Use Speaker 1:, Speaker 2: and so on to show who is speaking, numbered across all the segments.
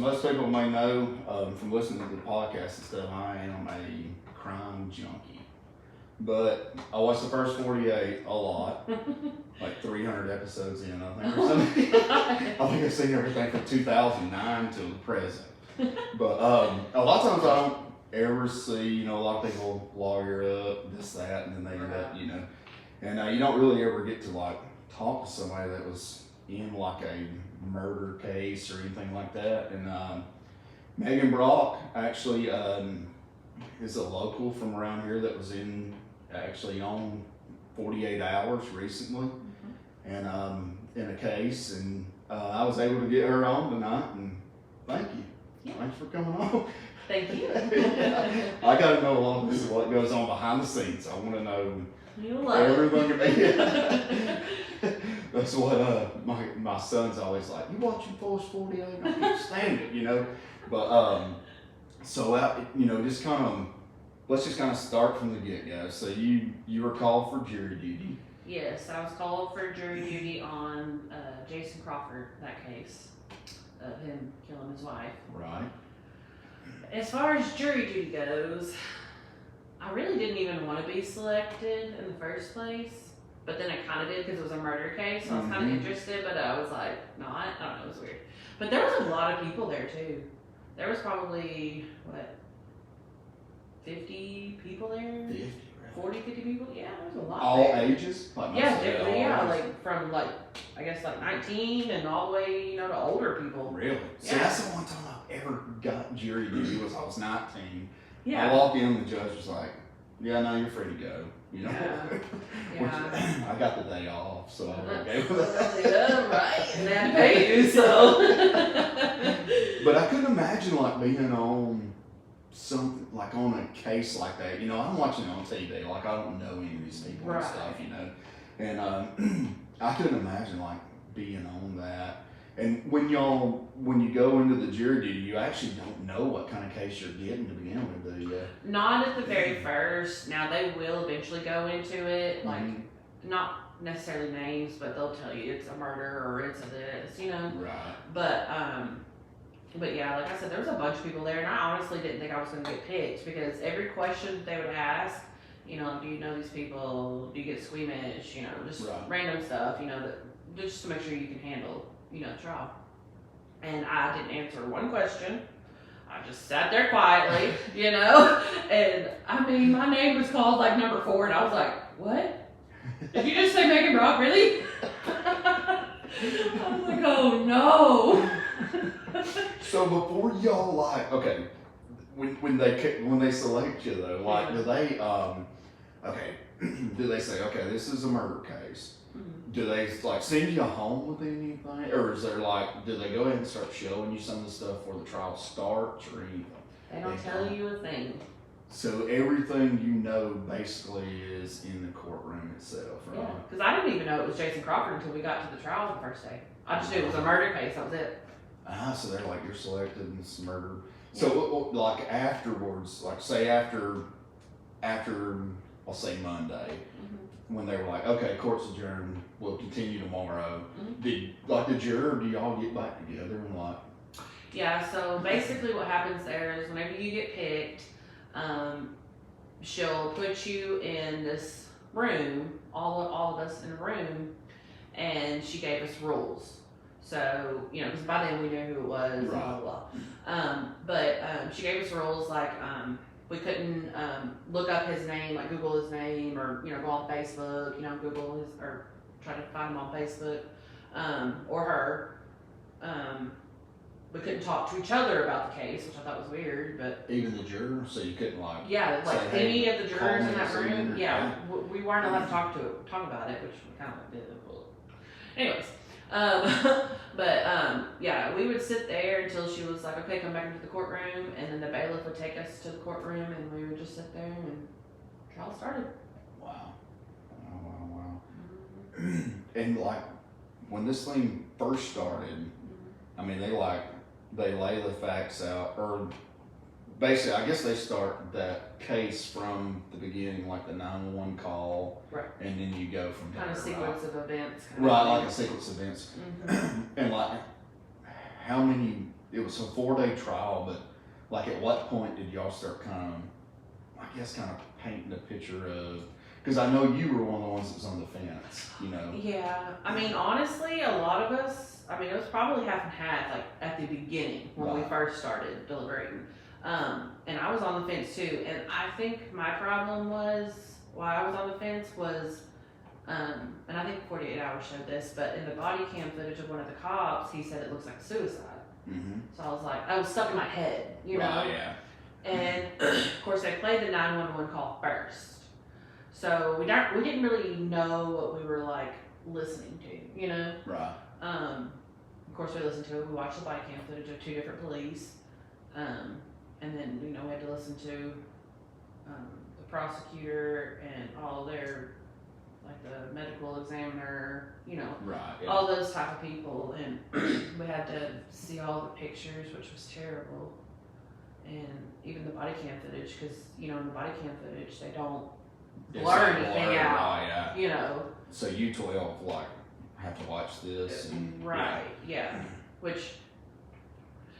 Speaker 1: most people may know from listening to the podcast and stuff, I am a crime junkie. But I watched the first 48 a lot, like 300 episodes in, I think, or something. I think I've seen everything from 2009 till the present. But a lot of times I don't ever see, a lot of people lawyer up, this, that, and then they end up, and you don't really ever get to like talk to somebody that was in like a murder case or anything like that. And Megan Brock actually is a local from around here that was actually on 48 Hours recently, and in a case, and I was able to get her on tonight, and thank you.
Speaker 2: Yeah.
Speaker 1: Thanks for coming on.
Speaker 2: Thank you.
Speaker 1: I got to know a lot of this is what goes on behind the scenes. I want to know
Speaker 2: You'll love
Speaker 1: everything. That's what my son's always like. You watching Force 48? I can't stand it, But so just kind of let's just kind of start from the get go. So you were called for jury duty.
Speaker 2: Yes, I was called for jury duty on Jason Crawford, that case of him killing his wife.
Speaker 1: Right.
Speaker 2: As far as jury duty goes, I really didn't even want to be selected in the first place, but then I kind of did because it was a murder case, so I was kind of interested, but I was like, no, I don't know, it was weird. But there was a lot of people there too. There was probably, 50 people there?
Speaker 1: 50,
Speaker 2: 40, 50 people? Yeah, there was a lot
Speaker 1: all
Speaker 2: there.
Speaker 1: ages? Like
Speaker 2: Yeah,
Speaker 1: most
Speaker 2: definitely,
Speaker 1: all
Speaker 2: yeah,
Speaker 1: ages?
Speaker 2: like from I guess 19 and all the way, to older people.
Speaker 1: Really? So
Speaker 2: Yeah.
Speaker 1: that's the one time I ever got jury duty was I was 19.
Speaker 2: Yeah.
Speaker 1: I walked in, the judge was like, yeah, no, you're free to go.
Speaker 2: Yeah.
Speaker 1: Which,
Speaker 2: Yeah.
Speaker 1: I got the day off, so I was okay with that.
Speaker 2: Yeah, right. And they had to pay you, so.
Speaker 1: But I couldn't imagine like being on something like on a case like that. I'm watching it on TV. Like I don't know any of these people and
Speaker 2: Right.
Speaker 1: stuff. And I couldn't imagine like being on that. And when you go into the jury duty, you actually don't know what kind of case you're getting to begin with, do you?
Speaker 2: Not at the very first. Now they will eventually go into it, like
Speaker 1: Mhm.
Speaker 2: not necessarily names, but they'll tell you it's a murder or it's a this,
Speaker 1: Right.
Speaker 2: But yeah, like I said, there was a bunch of people there, and I honestly didn't think I was going to get picked because every question that they would ask, do you know these people? Do you get squeamish? Just
Speaker 1: Right.
Speaker 2: random stuff, just to make sure you can handle, the trial. And I didn't answer one question. I just sat there quietly, and I mean, my name was called like number 4, and I was like, what? Did you just say Megan Brock, really? I was like, oh no.
Speaker 1: So before y'all okay, when they select you though, like do they do they say okay this is a murder case?
Speaker 2: Mm-hmm.
Speaker 1: Do they like send you home with anything, or is there do they go ahead and start showing you some of the stuff before the trial starts or anything?
Speaker 2: They don't tell you a thing.
Speaker 1: So everything basically is in the courtroom itself, right?
Speaker 2: Yeah, because I didn't even know it was Jason Crawford until we got to the trial the first day. I just knew it was a murder case. That was it.
Speaker 1: So they're like, you're selected and it's murder. So like afterwards, like say after I'll say Monday, when they were like, okay, court's adjourned, we'll continue tomorrow. Did the juror, do y'all get back together and like?
Speaker 2: Yeah, so basically what happens there is whenever you get picked, she'll put you in this room, all of us in a room, and she gave us rules. So, because by then we knew who it was,
Speaker 1: Right.
Speaker 2: blah, blah, blah. But she gave us rules like we couldn't look up his name, like Google his name, or, go on Facebook, Google his, or try to find him on Facebook, or her. We couldn't talk to each other about the case, which I thought was weird, but.
Speaker 1: Even the juror, so you couldn't like.
Speaker 2: Yeah, like
Speaker 1: say,
Speaker 2: any
Speaker 1: hey,
Speaker 2: of the jurors in that
Speaker 1: call me
Speaker 2: room,
Speaker 1: or
Speaker 2: yeah, we weren't allowed to talk about it, which we kind of did. Anyways, yeah, we would sit there until she was like, okay, come back into the courtroom, and then the bailiff would take us to the courtroom, and we would just sit there, and trial started.
Speaker 1: Wow. And like, when this thing first started, I mean, they lay the facts out, or basically, I guess they start that case from the beginning, like the 911 call,
Speaker 2: Right.
Speaker 1: and then you go from there.
Speaker 2: Kind of sequence of events.
Speaker 1: Right, like a sequence of events.
Speaker 2: Mm-hmm.
Speaker 1: And like, how many it was a 4-day trial, but like at what point did y'all start kind of painting a picture of, because I know you were one of the ones that was on the fence, you know?
Speaker 2: Yeah, I mean, honestly, a lot of us, I mean, it was probably half and half, like at the beginning when we
Speaker 1: Right.
Speaker 2: first started deliberating. And I was on the fence too. And I think my problem was, why I was on the fence was, and I think 48 Hours showed this, but in the body cam footage of one of the cops, he said it looks like a suicide.
Speaker 1: Mm-hmm.
Speaker 2: So I was like, I was stuck in my head, you know?
Speaker 1: Right, yeah.
Speaker 2: And of course, they played the 911 call first. So we didn't really know what we were like listening to, you know?
Speaker 1: Right.
Speaker 2: Of course, we listened to it. We watched the body cam footage of 2 different police. And then, you know, we had to listen to the prosecutor and all their, like the medical examiner, you know,
Speaker 1: Right. Yeah.
Speaker 2: all those type of people. And we had to see all the pictures, which was terrible. And even the body cam footage, because, you know, in the body cam footage, they don't
Speaker 1: It's
Speaker 2: blur
Speaker 1: like
Speaker 2: anything
Speaker 1: blurred,
Speaker 2: out,
Speaker 1: right, yeah.
Speaker 2: you know.
Speaker 1: So you 12 like have to watch this, and
Speaker 2: Right, yeah. Which,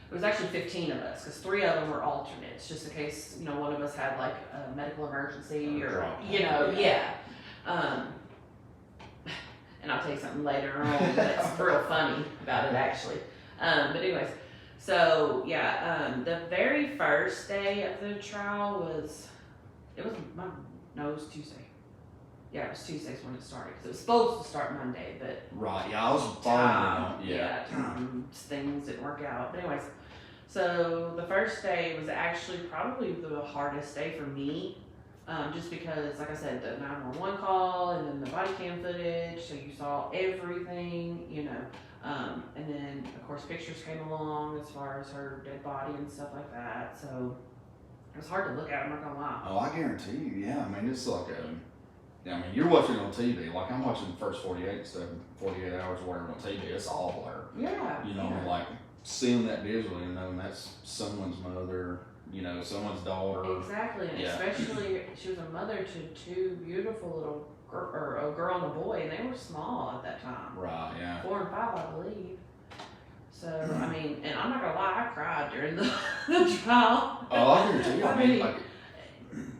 Speaker 2: it was actually 15 of us, because 3 of them were alternates, just in case, you know, one of us had like a medical emergency or, you know, yeah. And I'll tell you something later on that's real funny about it, actually. But anyways, so yeah, the very first day of the trial was Tuesday. Yeah, it was Tuesdays when it started, because it was supposed to start Monday, but
Speaker 1: right, yeah, I was following it. Yeah.
Speaker 2: Things didn't work out. But anyways, so the first day was actually probably the hardest day for me, just because, like I said, the 911 call and then the body cam footage, so you saw everything, you know, and then of course pictures came along as far as her dead body and stuff like that. So it was hard to look at. I'm not gonna lie.
Speaker 1: Oh, I guarantee you. Yeah, I mean it's like you're watching on TV. Like I'm watching the first 48 stuff, 48 hours or whatever on TV. It's all blur.
Speaker 2: Yeah.
Speaker 1: You know, like seeing that visually and knowing that's someone's mother, you know, someone's daughter.
Speaker 2: Exactly, and especially she was a mother to 2 beautiful little a girl and a boy, and they were small at that time.
Speaker 1: Right. Yeah.
Speaker 2: 4 and 5, I believe. So I mean, and I'm not gonna lie, I cried during the trial.
Speaker 1: Oh, I guarantee you. I mean, like,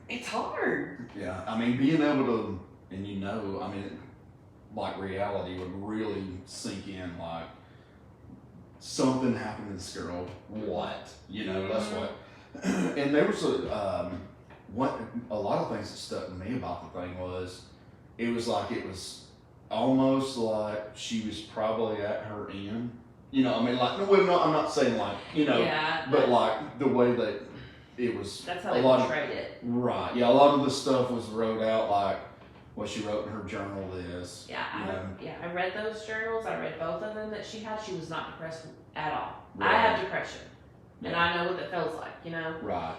Speaker 2: it's hard.
Speaker 1: yeah, I mean, being able to, and you know, I mean, like reality would really sink in, like, something happened to this girl, what? You know, that's what, and there was a lot of things that stuck to me about the thing was, it was almost like she was probably at her end. You know, I mean, like, no, I'm not saying like, you know,
Speaker 2: yeah,
Speaker 1: but like the way that it was.
Speaker 2: That's how they portrayed it.
Speaker 1: Right. Yeah, a lot of the stuff was wrote out like what she wrote in her journal. This.
Speaker 2: Yeah, I read those journals. I read both of them that she had. She was not depressed at all.
Speaker 1: Right.
Speaker 2: I have depression, and I know what that feels like. You know.
Speaker 1: Right.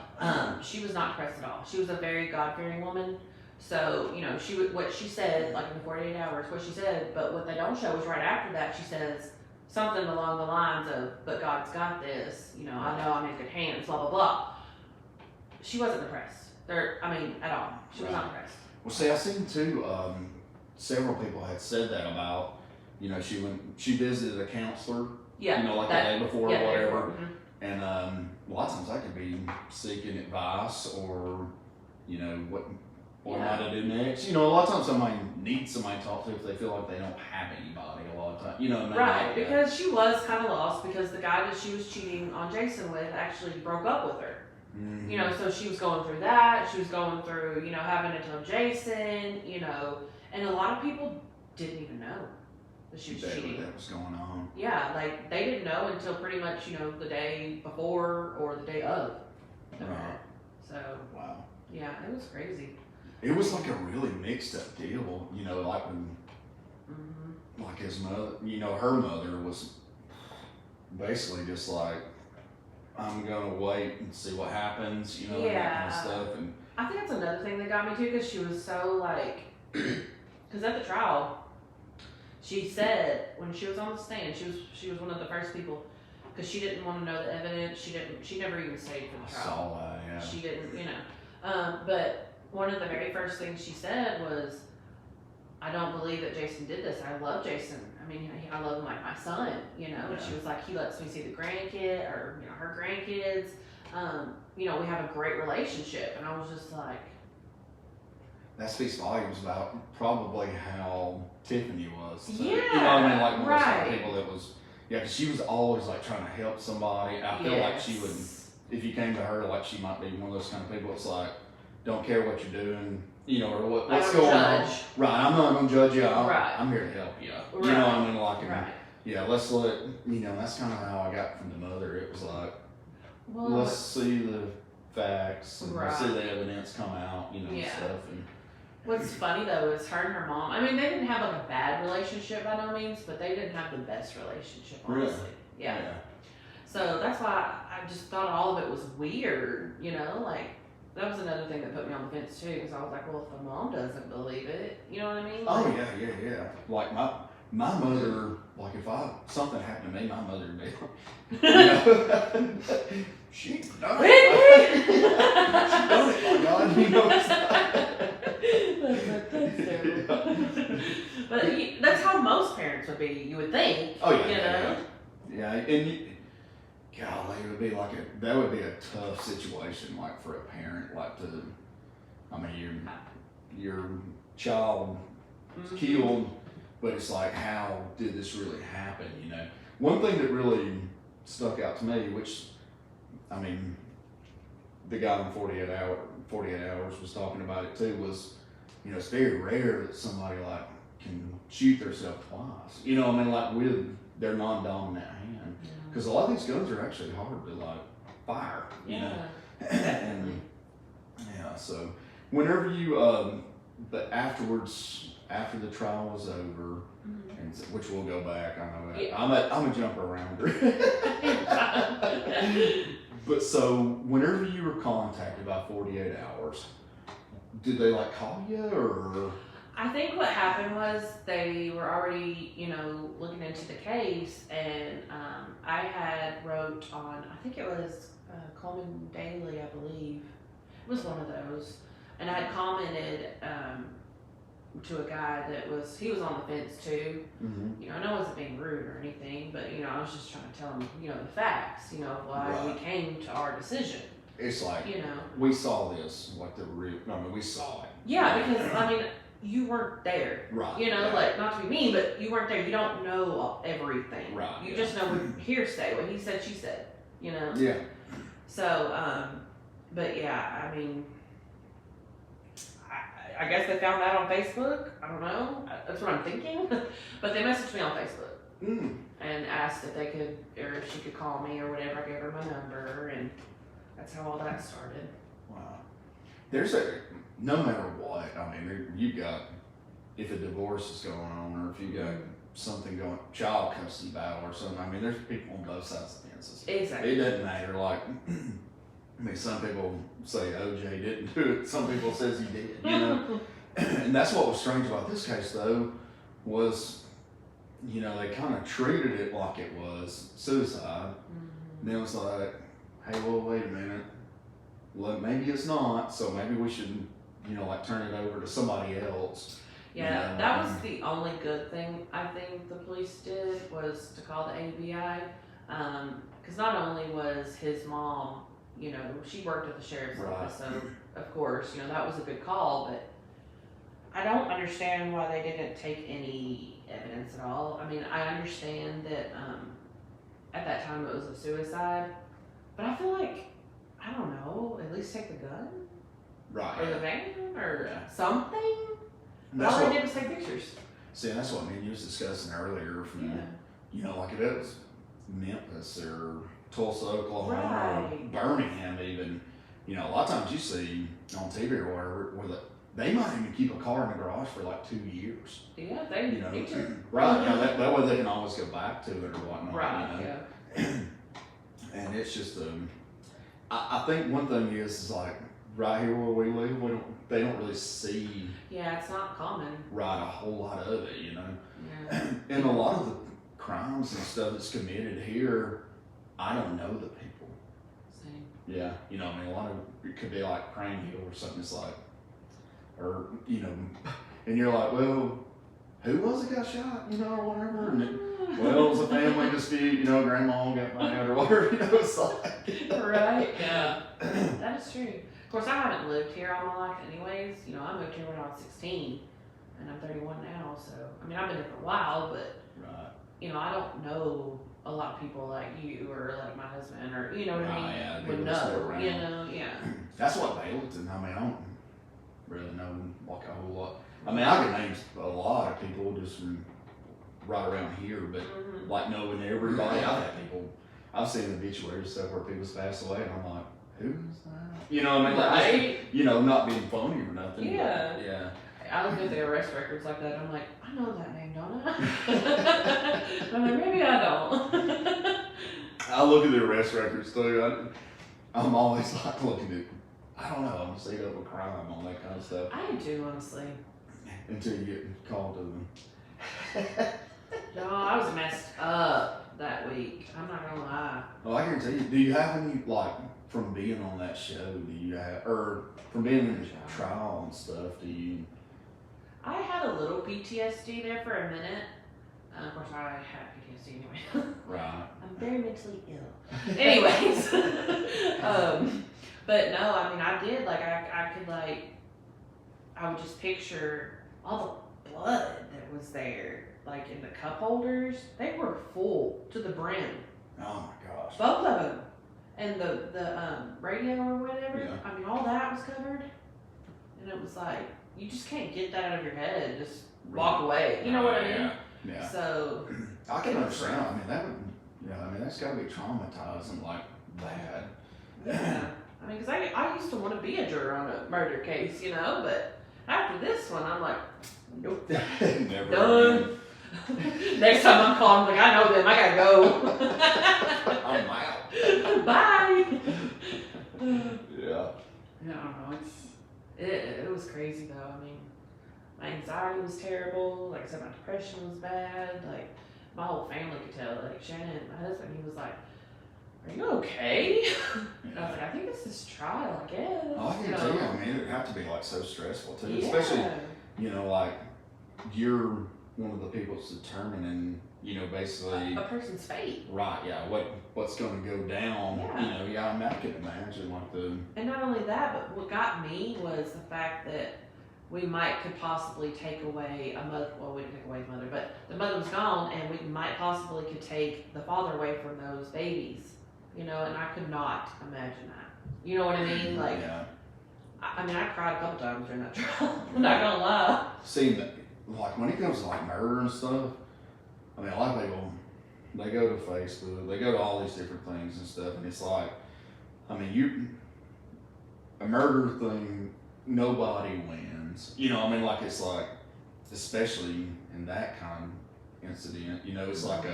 Speaker 2: She was not depressed at all. She was a very God-fearing woman. So, you know, what she said, like in the 48 hours, what she said, but what they don't show is right after that, she says something along the lines of, but God's got this, you know, I know I'm in good hands, blah, blah, blah. She wasn't depressed. At all. She was not depressed.
Speaker 1: Well, see, I seen too, several people had said that about, you know, she visited a counselor,
Speaker 2: Yeah.
Speaker 1: you know, like the day before or whatever.
Speaker 2: Mm-hmm.
Speaker 1: And a lot of times I could be seeking advice or, you know, what am I to do next? You know, a lot of times somebody needs somebody to talk to if they feel like they don't have anybody a lot of times. You know,
Speaker 2: right,
Speaker 1: like
Speaker 2: because she was kind of lost because the guy that she was cheating on Jason with actually broke up with her.
Speaker 1: Mm-hmm.
Speaker 2: You know, so she was going through that. She was going through, you know, having to tell Jason, you know, and a lot of people didn't even know that she was cheating.
Speaker 1: That was going on.
Speaker 2: Yeah, like they didn't know until pretty much, you know, the day before or the day of.
Speaker 1: Right.
Speaker 2: So,
Speaker 1: wow.
Speaker 2: Yeah, it was crazy.
Speaker 1: It was like a really mixed up deal, you know, like when, like his mother, you know, her mother was basically just like, I'm gonna wait and see what happens, you know, and that kind of stuff. And
Speaker 2: I think that's another thing that got me too, because she was so like, because at the trial, she said when she was on the stand, she was one of the first people, because she didn't want to know the evidence. She never even stayed for the trial.
Speaker 1: I saw that, yeah.
Speaker 2: She didn't, you know, but one of the very first things she said was, I don't believe that Jason did this. I love Jason. I mean, I love him like my son, you know. And she was like, he lets me see the grandkid or, you know, her grandkids. You know, we have a great relationship. And I was just like,
Speaker 1: that speaks volumes about probably how Tiffany was.
Speaker 2: Yeah,
Speaker 1: you know what I mean? Like, most
Speaker 2: right.
Speaker 1: of the people that was, yeah, 'cause she was always like trying to help somebody. I feel like she would, if you came to her, like she might be one of those kind of people. It's like, don't care what you're doing, you know, or what's going on. Right, I'm not going to judge you. I'm here to help you.
Speaker 2: Right.
Speaker 1: You know what I mean? Like,
Speaker 2: Right.
Speaker 1: yeah, let's let, you know, that's kind of how I got from the mother. It was like,
Speaker 2: Well,
Speaker 1: let's see the facts and let's see
Speaker 2: Right.
Speaker 1: the evidence come out, you know, and
Speaker 2: Yeah.
Speaker 1: stuff. And
Speaker 2: what's funny though is her and her mom, I mean, they didn't have like a bad relationship by no means, but they didn't have the best relationship, honestly.
Speaker 1: Really?
Speaker 2: Yeah. So that's why I just thought all of it was weird, you know, like that was another thing that put me on the fence too, because I was like, well, if the mom doesn't believe it, you know what I mean?
Speaker 1: Oh
Speaker 2: Like,
Speaker 1: yeah. Like my mother, like if something happened to me, my mother would be like, you know, she done it. She done it, my God. You know, it's
Speaker 2: that's terrible. But that's how most parents would be, you would think.
Speaker 1: oh yeah,
Speaker 2: You know?
Speaker 1: yeah. And golly, it would be like that would be a tough situation, like for a parent, like to, I mean, your child was killed, but it's like, how did this really happen? You know, one thing that really stuck out to me, which, I mean, the guy on 48 hours was talking about it too, was, you know, it's very rare that somebody like can shoot themselves twice. You know what I mean? Like with their non-dominant hand. Because a lot of these guns are actually hard to like fire, you know.
Speaker 2: Definitely.
Speaker 1: Yeah, so whenever you, but afterwards, after the trial was over, and which we'll go back, I know that.
Speaker 2: Yeah.
Speaker 1: I'm a jumper arounder. But so whenever you were contacted by 48 hours, did they like call you or?
Speaker 2: I think what happened was they were already, you know, looking into the case, and I had wrote on, I think it was Coleman Daily, I believe. It was one of those. And I had commented to a guy he was on the fence too. You know, and I wasn't being rude or anything, but, you know, I was just trying to tell him, you know, the facts, you know, why we came to our decision.
Speaker 1: It's like,
Speaker 2: you know,
Speaker 1: we saw this, like we saw it.
Speaker 2: Yeah, because, I mean, you weren't there.
Speaker 1: Right.
Speaker 2: You know,
Speaker 1: yeah.
Speaker 2: like, not to be mean, but you weren't there. You don't know everything.
Speaker 1: Right.
Speaker 2: You just know hearsay, what he said, she said, you know?
Speaker 1: Yeah.
Speaker 2: So, but yeah, I mean, I guess they found that on Facebook. I don't know. That's what I'm thinking. But they messaged me on Facebook and asked if they could, or if she could call me or whatever. I gave her my number, and that's how all that started.
Speaker 1: Wow. No matter what, I mean, you got, if a divorce is going on or if you got something going, child custody battle or something, I mean, there's people on both sides of the fences.
Speaker 2: Exactly.
Speaker 1: It doesn't matter, like, I mean, some people say OJ didn't do it, some people says he did, you know? And that's what was strange about this case, though, was, you know, they kind of treated it like it was suicide. Then it was like, hey, well, wait a minute. Well, maybe it's not, so maybe we should, you know, like turn it over to somebody else.
Speaker 2: Yeah,
Speaker 1: you know?
Speaker 2: that was the only good thing I think the police did, was to call the ABI. Because not only was his mom, you know, she worked at the sheriff's office, so of course, you know, that was a good call, but I don't understand why they didn't take any evidence at all. I mean, I understand that at that time it was a suicide, but I feel like, I don't know, at least take the gun?
Speaker 1: Right.
Speaker 2: Or the van? Or something?
Speaker 1: And
Speaker 2: All they did was take pictures.
Speaker 1: See, and that's what me and you was discussing earlier from, you know, like if it was Memphis or Tulsa, Oklahoma, or Birmingham even, you know, a lot of times you see on TV or whatever, where they might even keep a car in the garage for like 2 years.
Speaker 2: Yeah, they
Speaker 1: you know,
Speaker 2: need to.
Speaker 1: Right, you know, that way they can always go back to it or whatnot.
Speaker 2: Right,
Speaker 1: you know? And it's just, I think one thing is like, right here where we live, they don't really see.
Speaker 2: Yeah, it's not common.
Speaker 1: Right, a whole lot of it, you know.
Speaker 2: Yeah.
Speaker 1: And a lot of the crimes and stuff that's committed here, I don't know the people.
Speaker 2: Same.
Speaker 1: Yeah, you know, I mean, a lot of it could be like Crane Hill or something. It's like, or you know, and you're like, well, who was it got shot, you know, or whatever. And well, it was a family dispute, you know, grandma got mad or whatever, you know, it's like.
Speaker 2: Right, yeah. That is true. Of course, I haven't lived here all my life anyways. You know, I moved here when I was 16, and I'm 31 now, so, I mean, I've been here for a while, but,
Speaker 1: Right.
Speaker 2: you know, I don't know a lot of people like you or like my husband or, you know what I mean,
Speaker 1: Yeah,
Speaker 2: would
Speaker 1: people that stay
Speaker 2: know,
Speaker 1: around.
Speaker 2: you know, yeah.
Speaker 1: That's what Baileyton, I mean, I don't really know like a whole lot. I mean, I can name a lot of people just from right around here, but
Speaker 2: Mhm.
Speaker 1: like knowing everybody, I've had people, I've seen obituary stuff where people's passed away, and I'm like, who's that? You know what I mean? Like,
Speaker 2: Right?
Speaker 1: just, you know, not being phony or nothing.
Speaker 2: Yeah.
Speaker 1: But, yeah.
Speaker 2: I look at the arrest records like that, I'm like, I know that name, don't I? I'm like, maybe I don't.
Speaker 1: I look at the arrest records too. I'm always like looking at, I don't know, I'm seeing up a crime, all that kind of stuff.
Speaker 2: I do, honestly.
Speaker 1: Until you get called to them.
Speaker 2: No, I was messed up that week. I'm not gonna lie.
Speaker 1: Well, I can tell you, do you have any, like, from being on that show, do you have, or from being in the trial and stuff, do you?
Speaker 2: I had a little PTSD there for a minute. Of course, I had PTSD anyway.
Speaker 1: Right.
Speaker 2: I'm very mentally ill. Anyways, but no, I mean, I did, like, I could, like, I would just picture all the blood that was there, like, in the cup holders. They were full to the brim.
Speaker 1: Oh my gosh.
Speaker 2: Both of them. And the radio or whatever,
Speaker 1: Yeah.
Speaker 2: I mean, all that was covered. And it was like, you just can't get that out of your head. Just walk away. You know what I mean?
Speaker 1: Yeah. Yeah.
Speaker 2: So.
Speaker 1: I can understand. I mean, that would, I mean, that's gotta be traumatizing like that.
Speaker 2: Yeah. I mean, because I used to want to be a juror on a murder case, you know, but after this one, I'm like, nope.
Speaker 1: Never
Speaker 2: Done. Next time I'm calling, like, I know them, I gotta go.
Speaker 1: I'm out.
Speaker 2: Bye.
Speaker 1: Yeah.
Speaker 2: I don't know. It was crazy though. I mean, my anxiety was terrible. Like I said, my depression was bad. Like my whole family could tell. Like Shannon, my husband, he was like, "Are you okay?" And I was like, "I think it's this trial, I guess."
Speaker 1: Oh, I can tell you, I mean, it'd have to be like so stressful too,
Speaker 2: Yeah.
Speaker 1: especially, like you're one of the people that's determining, basically.
Speaker 2: A person's fate.
Speaker 1: Right, yeah, what's going to go down,
Speaker 2: Yeah.
Speaker 1: I mean, I can imagine like the.
Speaker 2: And not only that, but what got me was the fact that we could possibly take away a mother. Well, we didn't take away his mother, but the mother was gone, and we might possibly could take the father away from those babies. And I could not imagine that. You know what I mean? Like,
Speaker 1: Yeah.
Speaker 2: I mean, I cried a couple times during that trial. I'm not gonna lie.
Speaker 1: See, like when it comes to like murder and stuff, I mean, a lot of people, they go to Facebook, they go to all these different things and stuff, and it's like, I mean, a murder thing, nobody wins. I mean, like it's like, especially in that kind of incident, it's like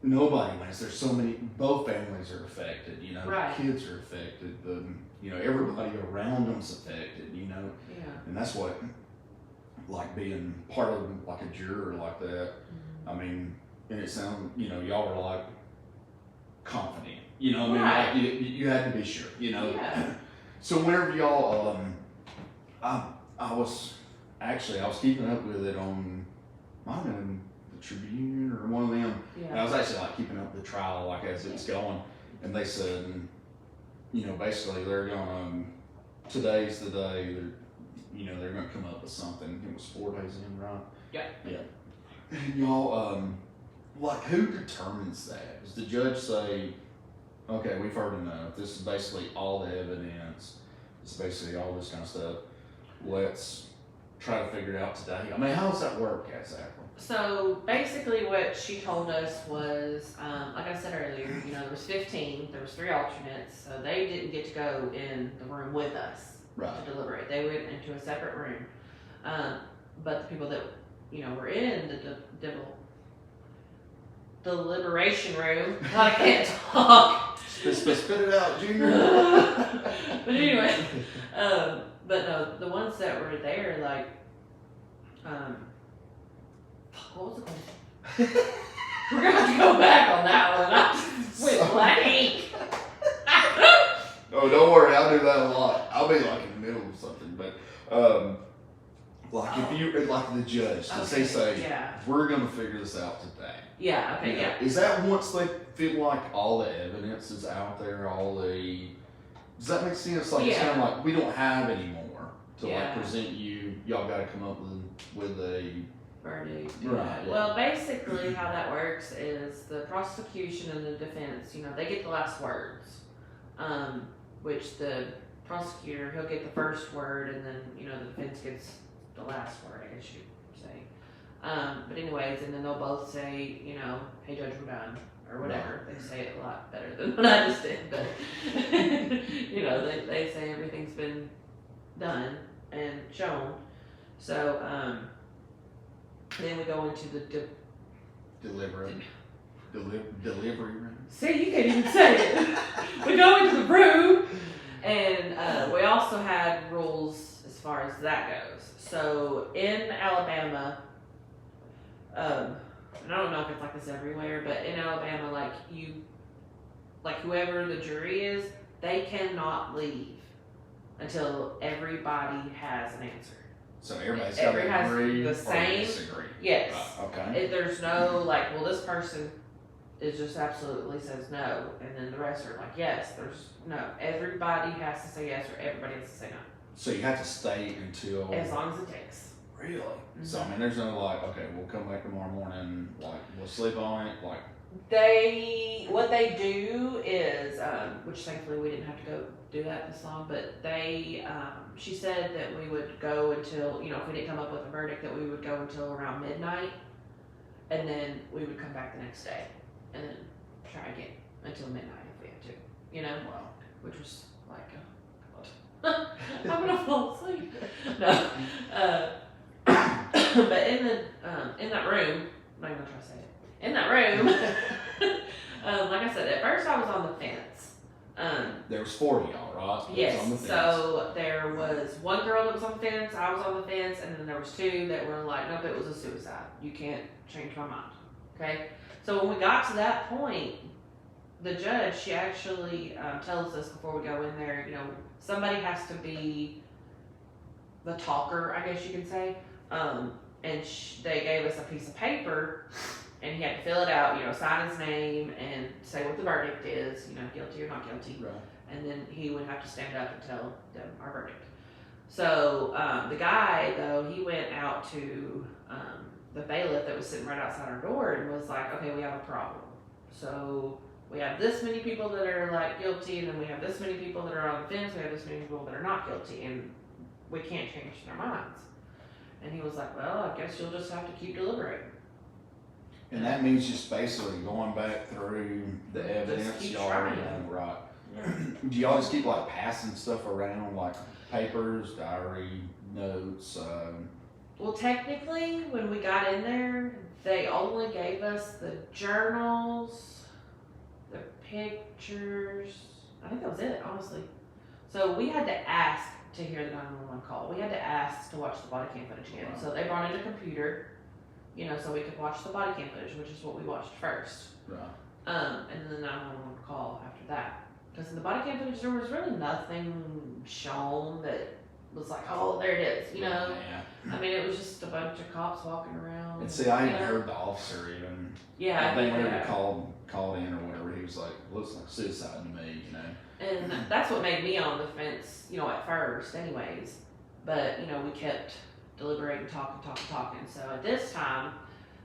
Speaker 1: nobody wins. There's so many, both families are affected,
Speaker 2: Right.
Speaker 1: The kids are affected, everybody around them's affected,
Speaker 2: Yeah.
Speaker 1: and that's what, like being part of like a juror like that, I mean, and it sounds, y'all were like confident, I mean,
Speaker 2: Right.
Speaker 1: like you had to be sure,
Speaker 2: Yeah.
Speaker 1: So whenever y'all, I was keeping up with it on, might have been the Tribune or one of them, and I was actually like keeping up with the trial like as it was going, and they said, basically they're gonna, today's the day that, they're gonna come up with something. It was 4 days in, right?
Speaker 2: Yeah.
Speaker 1: Yeah. And y'all, like who determines that? Does the judge say, okay, we've heard enough, this is basically all the evidence, it's basically all this kind of stuff, let's try to figure it out today? I mean, how does that work exactly?
Speaker 2: So basically what she told us was, like I said earlier, there was 15, there was 3 alternates, so they didn't get to go in the room with us
Speaker 1: Right.
Speaker 2: to deliberate. They went into a separate room. But the people that, were in the deliberation room, I can't talk.
Speaker 1: Spit it out, Junior.
Speaker 2: But anyway, but no, the ones that were there, like, what was the question? We're gonna have to go back on that one. I just went blank.
Speaker 1: Oh, don't worry, I'll do that a lot. I'll be like in the middle of something, but Like if you, like the judge, does they say,
Speaker 2: yeah.
Speaker 1: we're gonna figure this out today?
Speaker 2: Yeah, okay,
Speaker 1: You know,
Speaker 2: yeah.
Speaker 1: Is that once they feel like all the evidence is out there, does that make sense? Like it's kind of like we don't have any more to like present you. Y'all got to come up with a
Speaker 2: verdict.
Speaker 1: Right. Yeah.
Speaker 2: Well, basically how that works is the prosecution and the defense, they get the last words. Which the prosecutor, he'll get the first word, and then, the defense gets the last word, I guess you'd say. But anyways, and then they'll both say, hey judge, we're done, or whatever. They say it a lot better than what I just did, but, they say everything's been done and shown. So, then we go into the
Speaker 1: delivery room.
Speaker 2: See, you can't even say it. We go into the room, and we also had rules as far as that goes. So in Alabama, and I don't know if it's like this everywhere, but in Alabama, like whoever the jury is, they cannot leave until everybody has an answer.
Speaker 1: So everybody's got to agree
Speaker 2: the same.
Speaker 1: Or disagree.
Speaker 2: Yes.
Speaker 1: Okay.
Speaker 2: There's no this person is just absolutely says no, and then the rest are like yes. There's no. Everybody has to say yes, or everybody has to say no.
Speaker 1: So you have to stay until
Speaker 2: as long as it takes.
Speaker 1: Really? Mm-hmm. So I mean, there's no okay, we'll come back tomorrow morning, we'll sleep on it,
Speaker 2: what they do is, which thankfully we didn't have to go do that this long, but she said that we would go until, if we didn't come up with a verdict, that we would go until around midnight, and then we would come back the next day, and then try again until midnight if we had to,
Speaker 1: Wow.
Speaker 2: Which was God. I'm gonna fall asleep. No. But in that room, I'm not even gonna try to say it. In that room, like I said, at first I was on the fence.
Speaker 1: There was 40 y'all, right?
Speaker 2: Yes. So there was one girl that was on the fence, I was on the fence, and then there was two that were like, nope, it was a suicide. You can't change my mind. Okay. So when we got to that point, the judge, she actually tells us before we go in there, somebody has to be the talker, I guess you can say. And they gave us a piece of paper, and he had to fill it out, sign his name and say what the verdict is, guilty or not guilty.
Speaker 1: Right.
Speaker 2: And then he would have to stand up and tell them our verdict. So the guy, though, he went out to the bailiff that was sitting right outside our door and was like, okay, we have a problem. So we have this many people that are guilty, and then we have this many people that are on the fence, we have this many people that are not guilty, and we can't change their minds. And he was like, well, I guess you'll just have to keep deliberating.
Speaker 1: And that means just basically going back through the evidence y'all already done, right?
Speaker 2: Yeah.
Speaker 1: Do y'all just keep passing stuff around, papers, diary, notes?
Speaker 2: Well, technically, when we got in there, they only gave us the journals, the pictures. I think that was it, honestly. So we had to ask to hear the 911 call. We had to ask to watch the body cam footage again. Wow. So they brought in a computer, so we could watch the body cam footage, which is what we watched first.
Speaker 1: Right.
Speaker 2: And then the 911 call after that. Because in the body cam footage, there was really nothing shown that was like, oh, there it is,
Speaker 1: Yeah.
Speaker 2: I mean, it was just a bunch of cops walking around.
Speaker 1: And see, I even heard the officer even.
Speaker 2: Yeah.
Speaker 1: I think whenever he called in or whatever, he was like, looks like suicide to me,
Speaker 2: And that's what made me on the fence, at first anyways. But, we kept deliberating, talking. So at this time,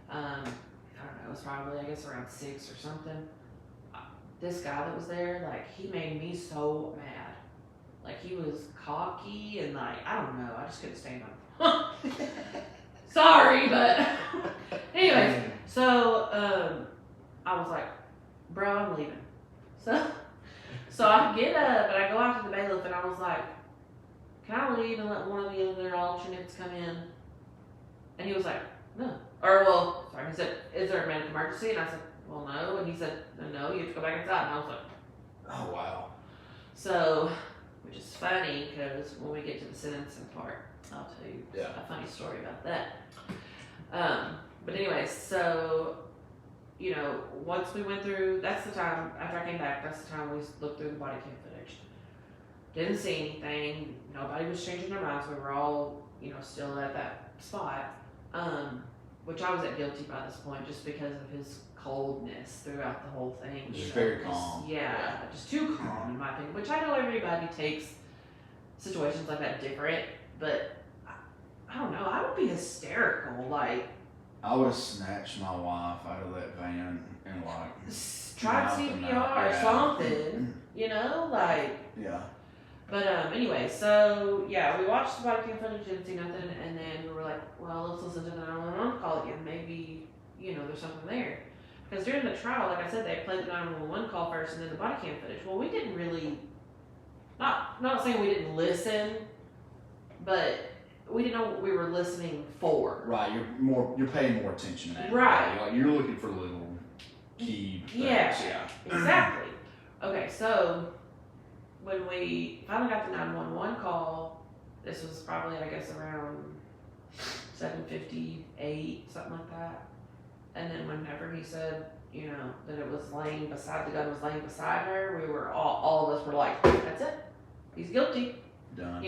Speaker 2: I don't know, it was probably, I guess, around 6 or something. This guy that was there, he made me so mad. He was cocky and I don't know, I just couldn't stand him. Sorry, but anyways, so I was like, bro, I'm leaving. So I get up and I go out to the bailiff and I was like, can I leave and let one of the other alternates come in? And he was like, no. He said, is there a medical emergency? And I said, well, no. And he said, no, you have to go back inside. And I was like,
Speaker 1: oh, wow.
Speaker 2: So, which is funny because when we get to the sentencing part, I'll tell you a funny story about that. But anyways, so, once we went through, that's the time, after I came back, that's the time we looked through the body cam footage. Didn't see anything. Nobody was changing their minds. We were all, still at that spot. Which I was at guilty by this point just because of his coldness throughout the whole thing.
Speaker 1: Just very calm.
Speaker 2: Yeah, just too calm in my opinion. Which I know everybody takes situations like that different, but I don't know. I would be hysterical. Like,
Speaker 1: I would have snatched my wife out of that van and
Speaker 2: tried CPR or something. Like.
Speaker 1: Yeah.
Speaker 2: But anyway, so yeah, we watched the body cam footage, didn't see nothing, and then we were like, well, let's listen to the 911 call again. Maybe, there's something there. Because during the trial, like I said, they played the 911 call first and then the body cam footage. Well, we didn't really, not saying we didn't listen, but we didn't know what we were listening for.
Speaker 1: Right, you're paying more attention now.
Speaker 2: Right.
Speaker 1: Like you're looking for little key things.
Speaker 2: Yeah. Exactly. Okay, so when we finally got the 911 call, this was probably, I guess, around 7:58, something like that. And then whenever he said, that it was the gun was laying beside her, we were all of us were like, that's it. He's guilty.
Speaker 1: Done.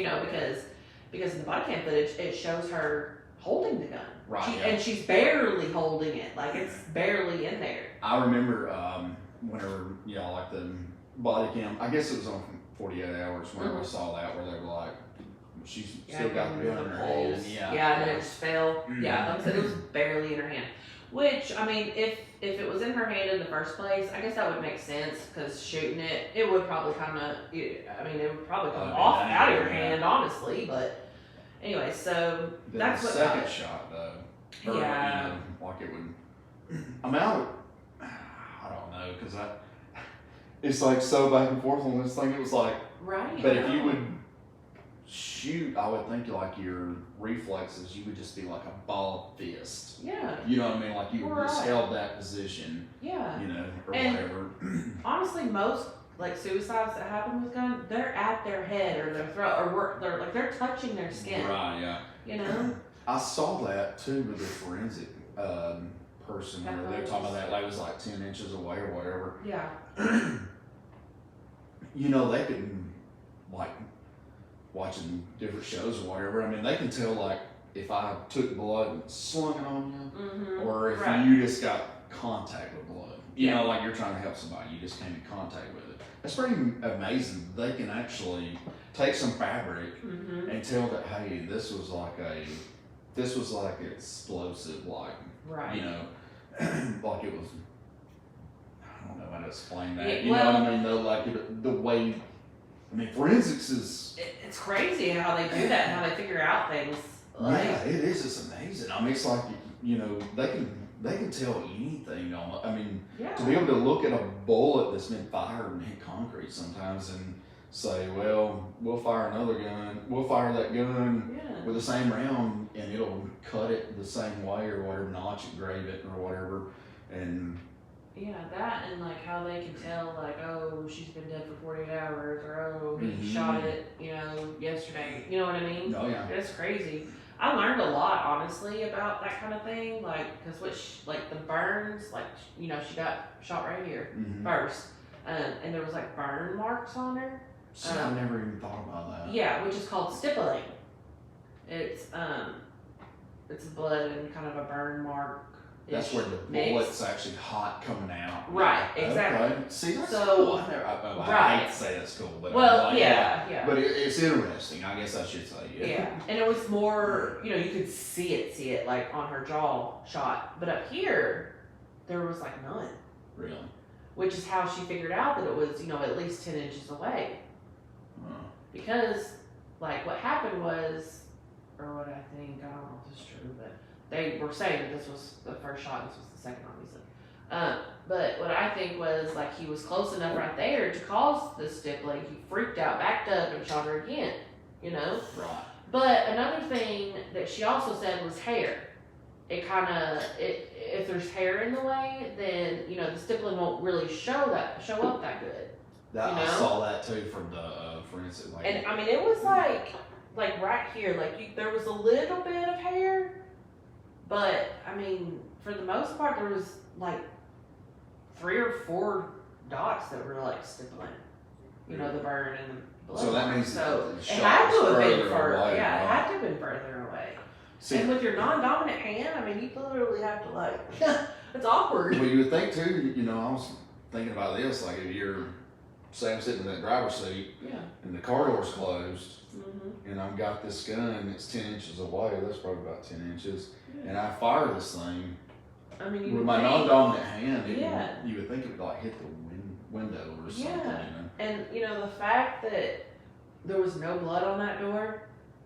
Speaker 2: Because in the body cam footage, it shows her holding the gun.
Speaker 1: Right.
Speaker 2: And she's barely holding it. Like, it's barely in there.
Speaker 1: I remember whenever, like the body cam, I guess it was on 48 Hours whenever I saw that, where they were like, she's still got the gun in her hand.
Speaker 2: Yeah, and it just fell.
Speaker 1: Mm-hmm.
Speaker 2: Yeah, like I said, it was barely in her hand. Which, I mean, if it was in her hand in the first place, I guess that would make sense, because shooting it would probably come off out of your hand, honestly, but anyway, so that's what.
Speaker 1: The second shot, though.
Speaker 2: Yeah.
Speaker 1: Like it would, I don't know, because it's like so back and forth on this thing, it was like,
Speaker 2: right.
Speaker 1: But if you would shoot, I would think like your reflexes, you would just be like a ball of fist.
Speaker 2: Yeah.
Speaker 1: You know what I mean? Like you just held that position.
Speaker 2: Yeah.
Speaker 1: Or
Speaker 2: and
Speaker 1: whatever.
Speaker 2: Honestly, most like suicides that happen with guns, they're at their head or their throat, or they're touching their skin.
Speaker 1: Right. Yeah. I saw that too with the forensic person where they were talking about that. Like it was like 10 inches away or whatever.
Speaker 2: Yeah.
Speaker 1: They can like watching different shows or whatever. I mean, they can tell like if I took blood and slung it on you, or if you just got contact with blood. Like you're trying to help somebody, you just came in contact with it. That's pretty amazing. They can actually take some fabric and tell that, hey, this was like explosive, like like it was. I don't know how to explain that. You know what I mean? Though, like the way. I mean, forensics is.
Speaker 2: It's crazy how they do that and how they figure out things.
Speaker 1: Yeah, it is. It's amazing. I mean, it's like they can tell anything on it. I mean, to be able to look at a bullet that's been fired and hit concrete sometimes and say, well, we'll fire another gun. We'll fire that gun with the same round and it'll cut it the same way or whatever, notch it, grave it or whatever, and.
Speaker 2: Yeah, that and like how they can tell, like, oh, she's been dead for 48 hours, or oh, he shot it, yesterday. You know what I mean?
Speaker 1: Oh yeah.
Speaker 2: It's crazy. I learned a lot, honestly, about that kind of thing, like, because the burns, like, she got shot right here first, and there was like burn marks on her.
Speaker 1: See, I never even thought about that.
Speaker 2: Yeah, which is called stippling. It's blood and kind of a burn mark.
Speaker 1: That's where the bullet's actually hot coming out.
Speaker 2: Right, exactly.
Speaker 1: Okay. See, that's cool. I hate to say that's cool, but
Speaker 2: yeah.
Speaker 1: But it's interesting. I guess I should say.
Speaker 2: Yeah, and it was more, you could see it like on her jaw shot, but up here there was like none.
Speaker 1: Really?
Speaker 2: Which is how she figured out that it was, at least 10 inches away. Because like what happened was, or what I think, I don't know if this is true, but they were saying that this was the first shot, this was the second, obviously. But what I think was, like, he was close enough right there to cause the stippling. He freaked out, backed up, and shot her again,
Speaker 1: Right.
Speaker 2: But another thing that she also said was hair. It if there's hair in the way, then, the stippling won't really show up that good.
Speaker 1: I saw that too from the forensic lady.
Speaker 2: And, I mean, it was like right here, there was a little bit of hair. But, I mean, for the most part, there was, like, 3 or 4 dots that were, like, stippling. The burn and
Speaker 1: So that means
Speaker 2: so
Speaker 1: the
Speaker 2: it
Speaker 1: shot
Speaker 2: had to
Speaker 1: was
Speaker 2: have been
Speaker 1: further
Speaker 2: further.
Speaker 1: away,
Speaker 2: Yeah, it
Speaker 1: right?
Speaker 2: had to have been further away.
Speaker 1: See,
Speaker 2: And with your non-dominant hand, I mean, you literally have to like. It's awkward.
Speaker 1: well, you would think too. You know, I was thinking about this. Like, if you're, say, I'm sitting in that driver's seat,
Speaker 2: Yeah.
Speaker 1: and the car door's closed,
Speaker 2: Mm-hmm.
Speaker 1: and I've got this gun that's 10 inches away. That's probably about 10 inches,
Speaker 2: Yeah.
Speaker 1: and I fire this thing
Speaker 2: I mean, you
Speaker 1: with
Speaker 2: would
Speaker 1: my
Speaker 2: think-
Speaker 1: non-dominant hand.
Speaker 2: Yeah.
Speaker 1: You would think it would like hit the window or something.
Speaker 2: Yeah.
Speaker 1: You know?
Speaker 2: And you know the fact that there was no blood on that door,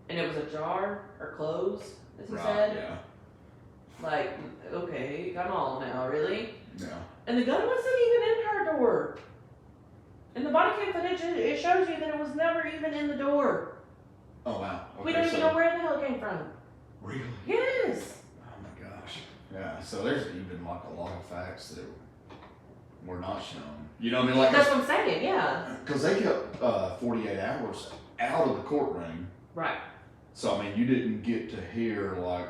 Speaker 2: and it was ajar or closed, as he
Speaker 1: Right.
Speaker 2: said.
Speaker 1: Yeah.
Speaker 2: Like, okay, come on now, really?
Speaker 1: Yeah.
Speaker 2: And the gun wasn't even in her door. In the body cam footage, it shows you that it was never even in the door.
Speaker 1: Oh wow. Okay,
Speaker 2: We don't even know where the hell it came from.
Speaker 1: Really?
Speaker 2: Yes.
Speaker 1: Oh my gosh. Yeah. So there's even like a lot of facts that were not shown. You know what I mean? Like,
Speaker 2: That's what I'm saying, yeah.
Speaker 1: because they kept 48 hours out of the courtroom.
Speaker 2: Right.
Speaker 1: So I mean, you didn't get to hear like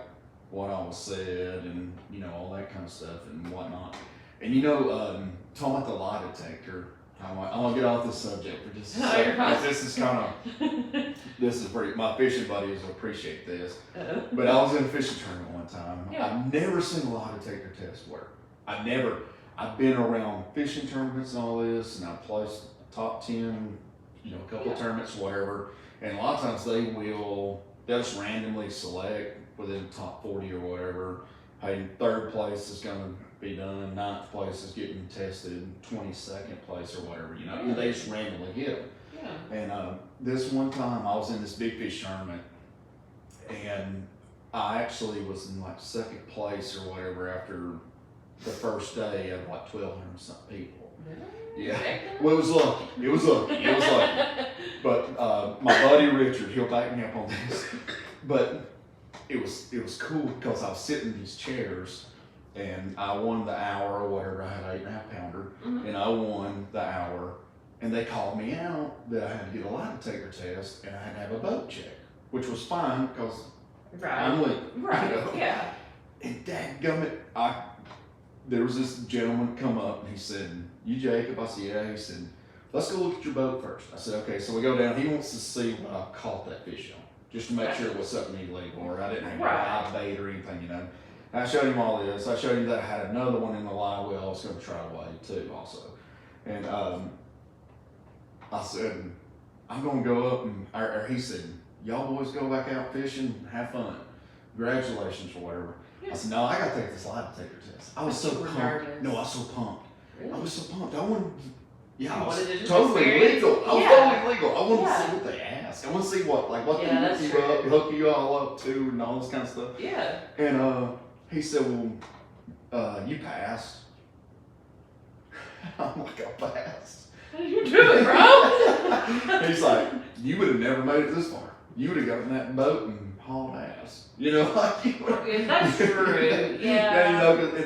Speaker 1: what all was said and you know all that kind of stuff and whatnot. And you know, talking about the lie detector, I'm gonna get off this subject for just a
Speaker 2: No,
Speaker 1: second.
Speaker 2: you're fine.
Speaker 1: 'Cause this is kind of this is pretty. My fishing buddies will appreciate this.
Speaker 2: Uh-oh.
Speaker 1: But I was in a fishing tournament one time.
Speaker 2: Yeah.
Speaker 1: I've never seen a lie detector test work. I've been around fishing tournaments and all this, and I've placed top 10, you know, a couple
Speaker 2: Yeah.
Speaker 1: tournaments, whatever. And a lot of times they'll just randomly select within the top 40 or whatever. Hey, third place is going to be done, ninth place is getting tested, 22nd place or whatever, you know.
Speaker 2: Yeah.
Speaker 1: They just randomly hit them.
Speaker 2: Yeah.
Speaker 1: And this one time I was in this big fish tournament, and I actually was in like second place or whatever after the first day of like 1,200 something people. Yeah. Well, it was lucky. It was lucky. It was lucky. But my buddy Richard, he'll back me up on this. But it was cool because I was sitting in these chairs, and I won the hour or whatever. I had an 8.5 pounder,
Speaker 2: Mhm.
Speaker 1: and I won the hour. And they called me out that I had to get a lie detector test, and I had to have a boat check, which was fine because I'm
Speaker 2: Right.
Speaker 1: legal.
Speaker 2: Right.
Speaker 1: You know?
Speaker 2: Yeah.
Speaker 1: And dadgummit, there was this gentleman come up and he said, "You Jacob?" I said, "Yeah." He said, "Let's go look at your boat first." I said, "Okay." So we go down. He wants to see what I caught that fish on, just to make sure it was something illegal or I didn't have a
Speaker 2: Right.
Speaker 1: live bait or anything, you know. And I showed him all this. I showed him that I had another one in the live well I was going to try to weigh too, also. And I said, "I'm going to go up and," or he said, "Y'all boys go back out fishing, have fun. Congratulations," or whatever. I said, "No, I got to take this lie detector test." I was
Speaker 2: But
Speaker 1: so
Speaker 2: you were
Speaker 1: pumped.
Speaker 2: nervous.
Speaker 1: No, I was so pumped. I
Speaker 2: Really?
Speaker 1: was so pumped. I wanted, yeah, I
Speaker 2: You
Speaker 1: was
Speaker 2: wanted to just
Speaker 1: totally
Speaker 2: experience-
Speaker 1: legal. I was
Speaker 2: Yeah.
Speaker 1: totally legal. I wanted to
Speaker 2: Yeah.
Speaker 1: see what they asked. I want to see what
Speaker 2: Yeah,
Speaker 1: they
Speaker 2: that's
Speaker 1: hook you up,
Speaker 2: true.
Speaker 1: hook you all up to, and all this kind of stuff.
Speaker 2: Yeah.
Speaker 1: And he said, "Well, you passed." I'm like, "I passed."
Speaker 2: How did you do it, bro?
Speaker 1: He's like, "You would have never made it this far. You would have gotten in that boat and hauled ass." You know, like you would.
Speaker 2: Yeah, that's true. Yeah.
Speaker 1: Yeah, you know, 'cause-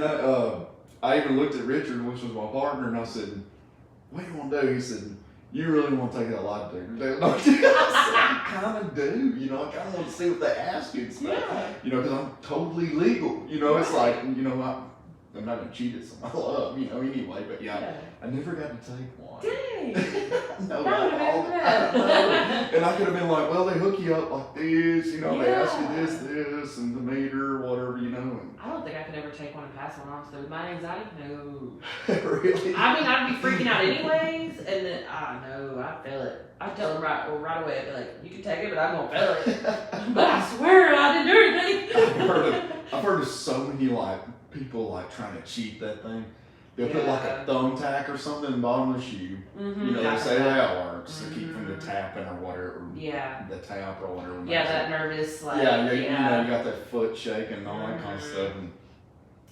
Speaker 1: and I even looked at Richard, which was my partner, and I said, "What do you want to do?" He said, "You really want to take that lie detector test?" I kind of do. You know, I kind of want to see what they ask you and stuff.
Speaker 2: Yeah.
Speaker 1: You know, because I'm totally legal. You know, it's
Speaker 2: Right.
Speaker 1: like, you know, I'm not going to cheat at some love, you know, anyway. But yeah, I never got to take one.
Speaker 2: Dang.
Speaker 1: No,
Speaker 2: That would've
Speaker 1: all
Speaker 2: been
Speaker 1: the
Speaker 2: bad.
Speaker 1: time. And I could have been like, "Well, they hook you up like this, you know, they ask you
Speaker 2: Yeah.
Speaker 1: this, and the meter, whatever, you know." And
Speaker 2: I don't think I could ever take one and pass one, honestly. With my anxiety, no.
Speaker 1: really?
Speaker 2: I mean, I'd be freaking out anyways, and then, I know, I feel it. I'd tell them right away, I'd be like, "You can take it, but I'm gonna feel it." But I swear I didn't do anything.
Speaker 1: I've heard of so many like people like trying to cheat that thing. They'll put like
Speaker 2: Yeah.
Speaker 1: a thumbtack or something in the bottom of the shoe.
Speaker 2: Mm-hmm.
Speaker 1: You know, they say that works to keep from the
Speaker 2: Mhm.
Speaker 1: tapping or whatever.
Speaker 2: Yeah.
Speaker 1: The tap or whatever.
Speaker 2: Yeah, that nervous, like,
Speaker 1: Yeah, you know, you got that foot shaking and all that kind of
Speaker 2: Mhm.
Speaker 1: stuff. And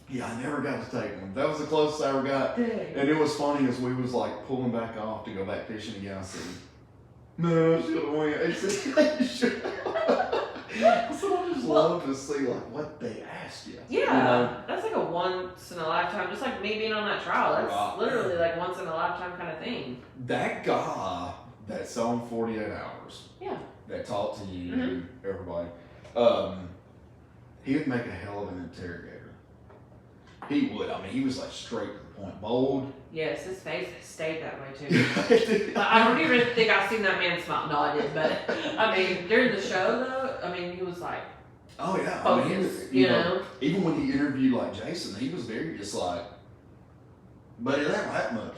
Speaker 1: yeah, I never got to take one. That was the closest I ever got.
Speaker 2: Dang.
Speaker 1: And it was funny as we was like pulling back off to go back fishing again. I said, "No, I should have went." He said, "You should." I said, "I just love to see like what they asked you."
Speaker 2: Yeah,
Speaker 1: You know?
Speaker 2: that's like a once in a lifetime, just like me being on that trial. That's
Speaker 1: Right.
Speaker 2: literally like once in a lifetime kind of thing.
Speaker 1: That guy that's on 48 Hours,
Speaker 2: Yeah.
Speaker 1: that talked to you
Speaker 2: Mhm.
Speaker 1: and everybody, he would make a hell of an interrogator. He would. I mean, he was like straight to the point. Bold.
Speaker 2: Yes, his face stayed that way too. I don't even think I've seen that man smile. No, I did, but I mean, during the show though, I mean, he was like,
Speaker 1: oh yeah,
Speaker 2: focused,
Speaker 1: I mean,
Speaker 2: you know?
Speaker 1: Even when he interviewed like Jason, he was very just like, but it ain't that much.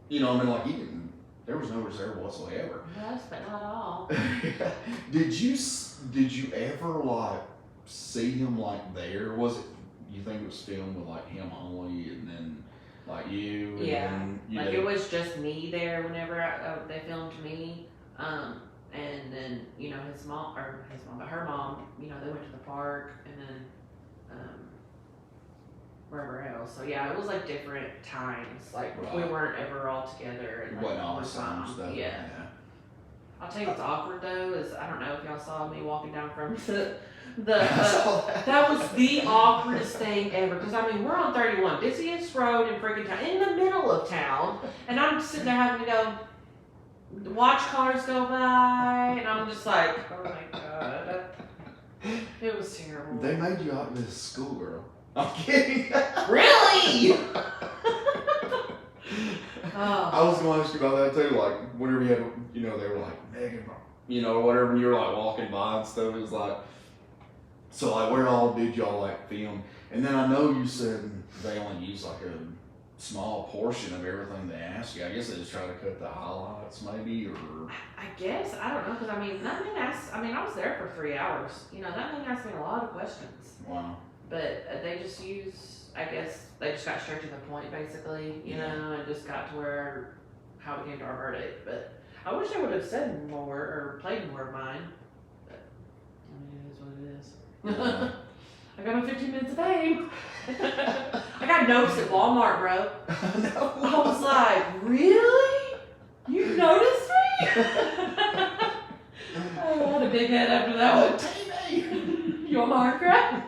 Speaker 1: You know, I mean, like he didn't. There was no reserve whatsoever.
Speaker 2: Yes, but not all.
Speaker 1: Did you ever like see him like there? Was it? You think it was filmed with like him only, and then like you? And
Speaker 2: Yeah,
Speaker 1: then,
Speaker 2: like it was just me there whenever they filmed me. And then his mom, but her mom, they went to the park, and then wherever else. So yeah, it was like different times. Like we
Speaker 1: Right.
Speaker 2: weren't ever all together. And like,
Speaker 1: wasn't all
Speaker 2: one
Speaker 1: the same
Speaker 2: time.
Speaker 1: stuff.
Speaker 2: Yeah. I'll tell you what's awkward though is I don't know if y'all saw me walking down from that was the awkwardest thing ever, because I mean we're on 31, busiest road in freaking town, in the middle of town, and I'm sitting there having to go watch cars go by, and I'm just like, oh my god, it was terrible.
Speaker 1: They made you out as a schoolgirl. I'm kidding.
Speaker 2: Really?
Speaker 1: I was going to ask you about that too. Like, whenever you had, they were like, Megan, or whatever, and you were like walking by and stuff. It was like, so like, where all did y'all like film? And then I know you said they only use like a small portion of everything they ask you. I guess they just try to cut the highlights, maybe, or.
Speaker 2: I guess I don't know, because I mean that man asked. I mean I was there for 3 hours. That man asked me a lot of questions.
Speaker 1: Wow.
Speaker 2: But they just I guess they just got straight to the point, basically, and just got to how we came to our verdict. But I wish they would have said more or played more of mine. But I mean, it is what it is.
Speaker 1: Yeah.
Speaker 2: I got my 15 minutes of fame. I got noticed at Walmart, bro.
Speaker 1: No.
Speaker 2: I was like, really? You noticed me? I had a big head after that one.
Speaker 1: TV.
Speaker 2: You want my autograph?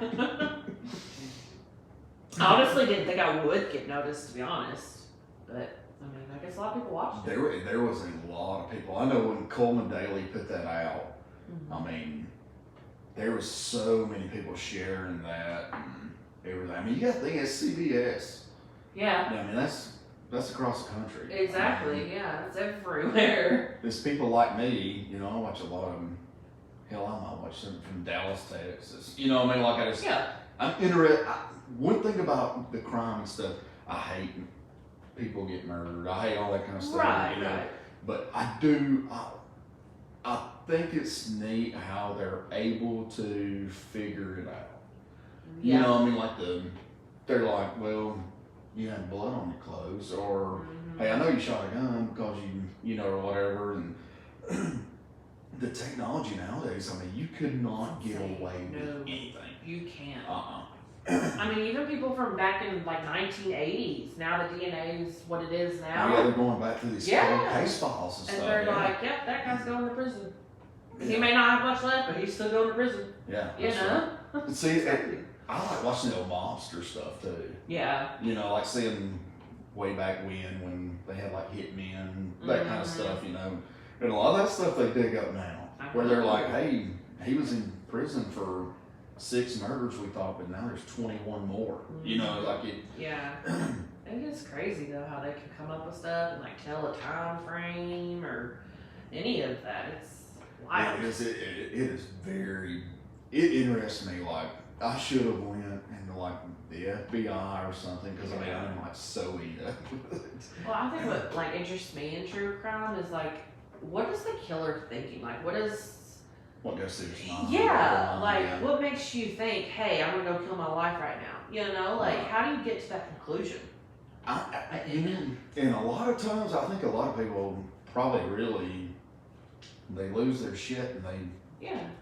Speaker 2: I honestly didn't think I would get noticed, to be honest. But, I mean, I guess a lot of people watched it.
Speaker 1: There was a lot of people. I know when Coleman Daly put that out, I mean, there was so many people sharing that and everything. I mean, you got to think it's CBS.
Speaker 2: Yeah.
Speaker 1: I mean, that's across the country.
Speaker 2: Exactly,
Speaker 1: I mean,
Speaker 2: yeah. It's everywhere.
Speaker 1: there's people like me, I watch a lot of them. Hell, I might watch them from Dallas, Texas. I mean, like I just,
Speaker 2: Yeah.
Speaker 1: I'm interested. One thing about the crime and stuff, I hate people get murdered. I hate all that kind of stuff.
Speaker 2: Right, right.
Speaker 1: But I think it's neat how they're able to figure it out.
Speaker 2: Yeah.
Speaker 1: I mean, like they're like, well, you had blood on your clothes, or hey, I know you shot a gun because you or whatever, and the technology nowadays, I mean, you could not get away with anything.
Speaker 2: You can't.
Speaker 1: I
Speaker 2: mean, even people from back in like 1980s, now the DNA is what it is now.
Speaker 1: Yeah, they're going back to these cold case files and stuff.
Speaker 2: And they're like, yep, that guy's going to prison. He may not have much left, but he's still going to prison.
Speaker 1: Yeah.
Speaker 2: You know?
Speaker 1: Right. See, I like watching the old mobster stuff too.
Speaker 2: Yeah.
Speaker 1: Like seeing way back when they had like hitmen, that kind of stuff, And a lot of that stuff they dig up now, where they're like, hey, he was in prison for 6 murders, we thought, but now there's 21 more. Like it.
Speaker 2: Yeah. It is crazy though how they can come up with stuff and like tell a time frame or any of that. It's wild.
Speaker 1: It interests me. Like I should have went into like the FBI or something, because I mean I'm like so eat up with it.
Speaker 2: Well, I think what like interests me in true crime is like, what is the killer thinking? Like, what goes through his mind? Yeah, like what makes you think, hey, I'm gonna go kill my wife right now? Like how do you get to that conclusion?
Speaker 1: And a lot of times, I think a lot of people probably really, they lose their shit and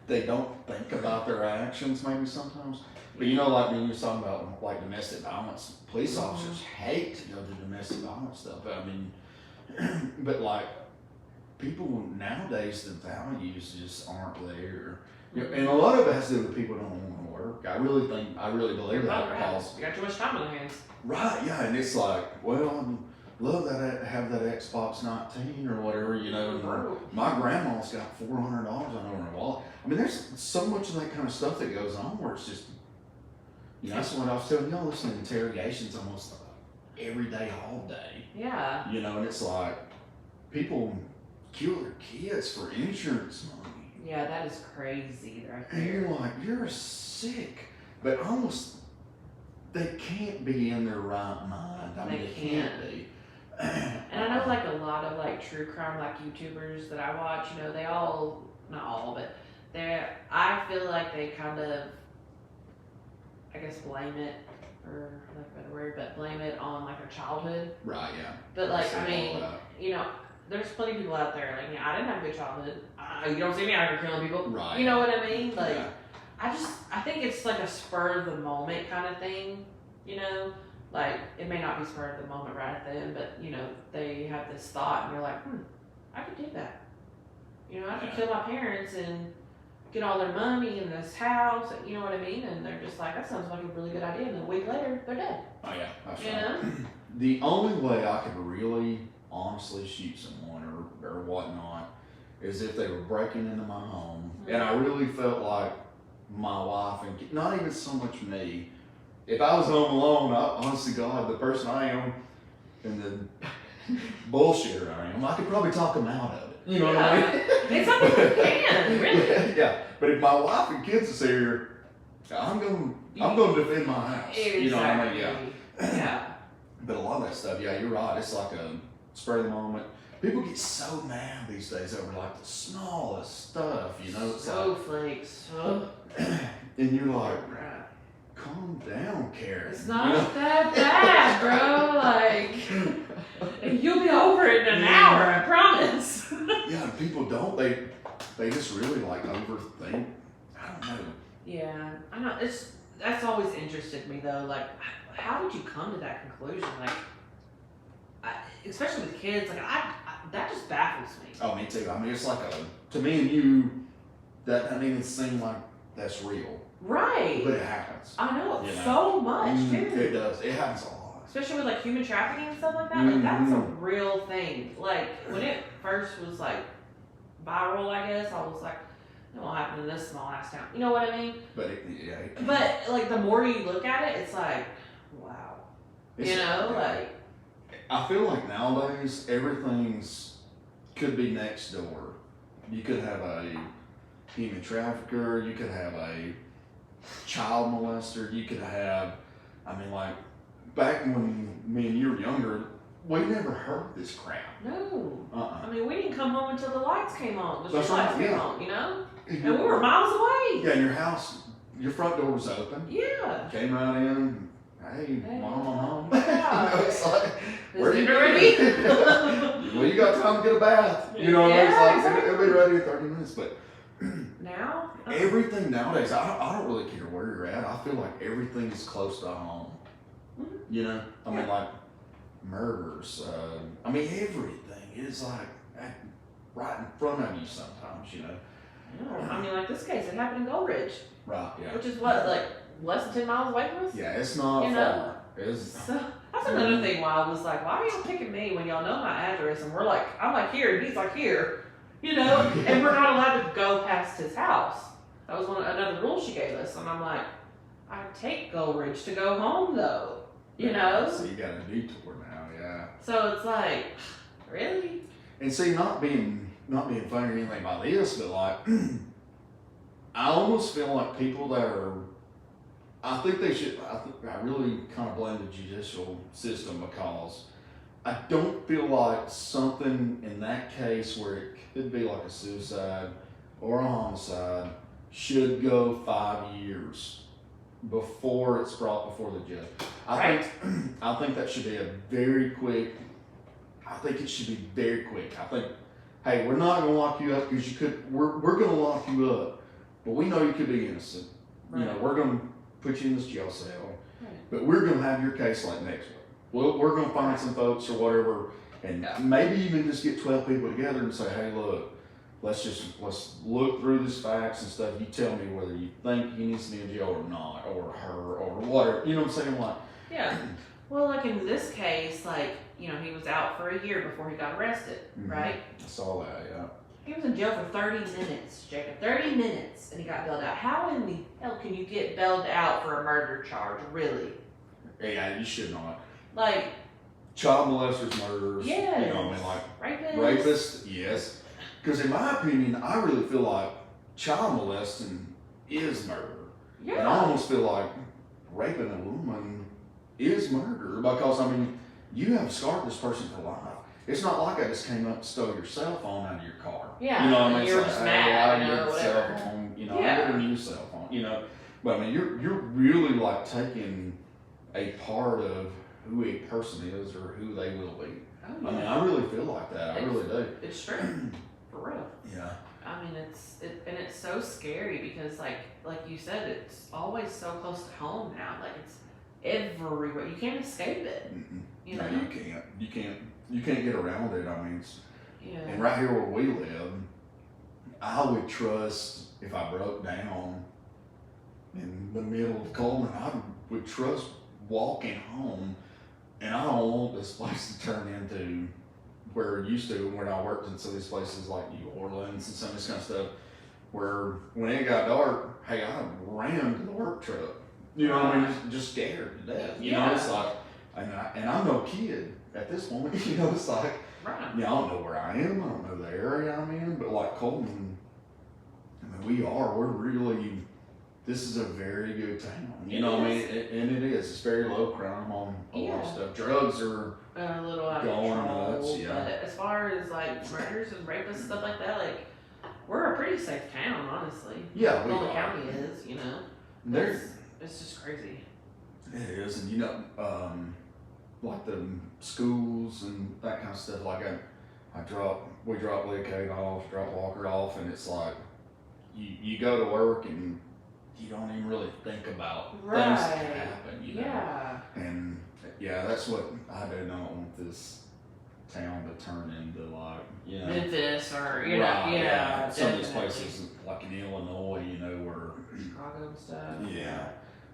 Speaker 1: they don't think about their actions maybe sometimes. But like when you're talking about like domestic violence, police officers hate to go to domestic violence stuff. I mean, but like people nowadays, the values just aren't there. And a lot of it has to do with people don't want to work. I really believe that, because
Speaker 2: you got too much time on your hands.
Speaker 1: Right, yeah, and it's like, well, I love that I have that Xbox 19 or whatever, My grandma's got $400 on her wallet. I mean, there's so much of that kind of stuff that goes on where it's just, that's what I was telling y'all, listening to interrogations almost every day, all day.
Speaker 2: Yeah.
Speaker 1: You know, and it's like people kill their kids for insurance money.
Speaker 2: Yeah, that is crazy right
Speaker 1: And
Speaker 2: there.
Speaker 1: you're like, you're sick. But almost, they can't be in their right mind. I mean, they can't be.
Speaker 2: And I know like a lot of like true crime like YouTubers that I watch, you know, they all, not all, but I feel like they kind of, I guess, blame it, or like a better word, but blame it on like their childhood.
Speaker 1: Right, yeah.
Speaker 2: But like, I mean, you know, there's plenty of people out there, like, you know, I didn't have a good childhood. You don't see me out here killing people.
Speaker 1: Right.
Speaker 2: You know what I mean? Like,
Speaker 1: Yeah.
Speaker 2: I think it's like a spur of the moment kind of thing, you know? Like, it may not be spur of the moment right then, but, you know, they have this thought and you're like, I could do that. You know, I could kill my parents and get all their money in this house, you know what I mean? And they're just like, that sounds like a really good idea. And then a week later, they're dead.
Speaker 1: Oh, yeah. That's
Speaker 2: You
Speaker 1: right.
Speaker 2: know?
Speaker 1: The only way I could really honestly shoot someone or whatnot is if they were breaking into my home. And I really felt like my wife, and not even so much me, if I was home alone, honest to God, the person I am and the bullshitter I am, I could probably talk them out of it. You know what I mean?
Speaker 2: It's something you can, really.
Speaker 1: Yeah. But if my wife and kids are here, I'm gonna defend my house.
Speaker 2: Exactly.
Speaker 1: You know what I mean? Yeah.
Speaker 2: Yeah.
Speaker 1: But a lot of that stuff, yeah, you're right. It's like a spur of the moment. People get so mad these days over like the smallest stuff, you know? It's
Speaker 2: Snowflakes. Oh.
Speaker 1: and you're like, calm down, Karen.
Speaker 2: It's not that bad, bro. Like, you'll be over it in an hour, I promise.
Speaker 1: Yeah, people don't. They just really like overthink. I don't know.
Speaker 2: Yeah, I know. That's always interested me though. Like, how did you come to that conclusion? Like, especially with kids, like that just baffles me.
Speaker 1: Oh, me too. I mean, it's like to me and you, that doesn't even seem like that's real.
Speaker 2: Right.
Speaker 1: But it happens.
Speaker 2: I know,
Speaker 1: You know?
Speaker 2: so much too.
Speaker 1: It does. It happens a lot.
Speaker 2: Especially with like human trafficking and stuff like that. Like, that's a real thing. Like, when it first was like viral, I guess, I was like, it won't happen in this small ass town. You know what I mean?
Speaker 1: But
Speaker 2: But like the more you look at it, it's like, wow. You know, like.
Speaker 1: I feel like nowadays everything's could be next door. You could have a human trafficker. You could have a child molester. You could have, I mean, like back when me and you were younger, we never heard this crap.
Speaker 2: No.
Speaker 1: I
Speaker 2: mean, we didn't come home until the lights came on. The
Speaker 1: That's
Speaker 2: street lights
Speaker 1: right,
Speaker 2: came
Speaker 1: yeah.
Speaker 2: on, you know? And we were miles away.
Speaker 1: Yeah, and your house, your front door was open.
Speaker 2: Yeah.
Speaker 1: Came right in. Hey, mom, I'm home.
Speaker 2: Yeah.
Speaker 1: You know, it's like,
Speaker 2: Is dinner ready?
Speaker 1: Well, you got time to get a bath. You know,
Speaker 2: Yeah,
Speaker 1: it's like
Speaker 2: exactly.
Speaker 1: it'll be ready in 30 minutes. But
Speaker 2: Now?
Speaker 1: everything nowadays, I don't really care where you're at. I feel like everything is close to home.
Speaker 2: Mhm.
Speaker 1: You know, I mean, like murders. I mean, everything is like right in front of you sometimes. You know.
Speaker 2: Yeah. I mean, like this case, it happened in Gold Ridge,
Speaker 1: Right. Yeah.
Speaker 2: which is what, like less than 10 miles away from us?
Speaker 1: Yeah, it's not
Speaker 2: You
Speaker 1: far.
Speaker 2: know?
Speaker 1: It's
Speaker 2: So that's another thing why I was like, why are y'all picking me when y'all know my address? And we're like, I'm like here, and he's like here, you know? And we're not allowed to go past his house. That was another rule she gave us. And I'm like, I take Gold Ridge to go home though, you know?
Speaker 1: So you got a detour now, yeah.
Speaker 2: So it's like, really?
Speaker 1: And see, not being funny or anything about this, but like, I almost feel like people that are, I think I really kind of blame the judicial system because I don't feel like something in that case where it could be like a suicide or a homicide should go 5 years before it's brought before the judge. I think that should be a very quick. I think it should be very quick. I think, hey, we're not going to lock you up because you could. We're going to lock you up, but we know you could be innocent.
Speaker 2: Right.
Speaker 1: You know, we're going to put you in this jail cell,
Speaker 2: Right.
Speaker 1: but we're going to have your case like next week. We're going to find some folks or whatever, and maybe even just get 12 people together and say, hey, look, let's look through these facts and stuff. You tell me whether you think he needs to be in jail or not, or her, or whatever. You know what I'm saying? Like,
Speaker 2: Yeah. Well, like in this case, like, you know, he was out for a year before he got arrested, right?
Speaker 1: I saw that, yeah.
Speaker 2: He was in jail for 30 minutes, Jacob. 30 minutes, and he got bailed out. How in the hell can you get bailed out for a murder charge, really?
Speaker 1: Yeah, you should not.
Speaker 2: Like,
Speaker 1: child molesters, murderers.
Speaker 2: Yes.
Speaker 1: You know, I mean, like
Speaker 2: Rapists.
Speaker 1: rapists, yes. Because in my opinion, I really feel like child molesting is murder.
Speaker 2: Yeah.
Speaker 1: And I almost feel like raping a woman is murder because, I mean, you have scarred this person for life. It's not like I just came up and stole your cell phone out of your car.
Speaker 2: Yeah.
Speaker 1: You know what I mean?
Speaker 2: You were
Speaker 1: It's
Speaker 2: just
Speaker 1: like,
Speaker 2: mad,
Speaker 1: hey,
Speaker 2: you know,
Speaker 1: I get the
Speaker 2: whatever.
Speaker 1: cell phone, you know,
Speaker 2: Yeah.
Speaker 1: I get a new cell phone, you know. But I mean, you're really like taking a part of who a person is or who they will be.
Speaker 2: Oh,
Speaker 1: I mean,
Speaker 2: yeah.
Speaker 1: I really feel like that. I really do.
Speaker 2: It's true. For real.
Speaker 1: Yeah.
Speaker 2: I mean, and it's so scary because like you said, it's always so close to home now. Like it's everywhere. You can't escape it.
Speaker 1: Mm-mm.
Speaker 2: You
Speaker 1: No,
Speaker 2: know?
Speaker 1: you can't get around it. I mean,
Speaker 2: Yeah.
Speaker 1: and right here where we live, I would trust if I broke down in the middle of Coleman, I would trust walking home, and I don't want this place to turn into where it used to when I worked in some of these places like New Orleans and some of this kind of stuff, where when it got dark, hey, I ran to the work truck. You know what I mean? Just scared to death. You know, it's like, and I'm no kid at this point. You know, it's like,
Speaker 2: Right.
Speaker 1: yeah, I don't know where I am. I don't know the area I'm in, but like Coleman, I mean, we're really, this is a very good town. You know what I mean? And it is. It's very low crime on a lot of stuff. Drugs are
Speaker 2: A little out of
Speaker 1: going
Speaker 2: control.
Speaker 1: nuts, yeah.
Speaker 2: But as far as like murders and rapists stuff like that, like we're a pretty safe town, honestly.
Speaker 1: Yeah, we
Speaker 2: Fulton
Speaker 1: are.
Speaker 2: County is, you know.
Speaker 1: There's,
Speaker 2: It's just crazy.
Speaker 1: it is, and you know, like the schools and that kind of stuff. Like we drop Lee Kate off, drop Walker off, and it's like you go to work and you don't even really think about things that happen. You know?
Speaker 2: Yeah.
Speaker 1: And yeah, that's what I do not want this town to turn into, like, you know.
Speaker 2: Memphis or you know,
Speaker 1: Right,
Speaker 2: yeah.
Speaker 1: Some of these
Speaker 2: definitely.
Speaker 1: places, like in Illinois, you know, where.
Speaker 2: Chicago and stuff.
Speaker 1: Yeah.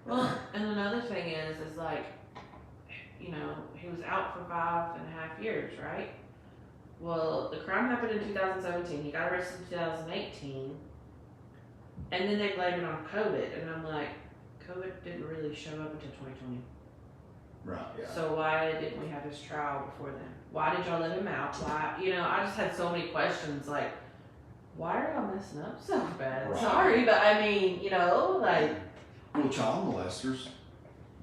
Speaker 2: Well, and another thing is like, you know, he was out for 5.5 years, right? Well, the crime happened in 2017. He got arrested in 2018. And then they blamed it on COVID. And I'm like, COVID didn't really show up until 2020.
Speaker 1: Right, yeah.
Speaker 2: So why didn't we have his trial before then? Why did y'all let him out? Why, you know, I just had so many questions like, why are y'all messing up so bad?
Speaker 1: Right.
Speaker 2: Sorry, but I mean, you know, like.
Speaker 1: Well, child molesters,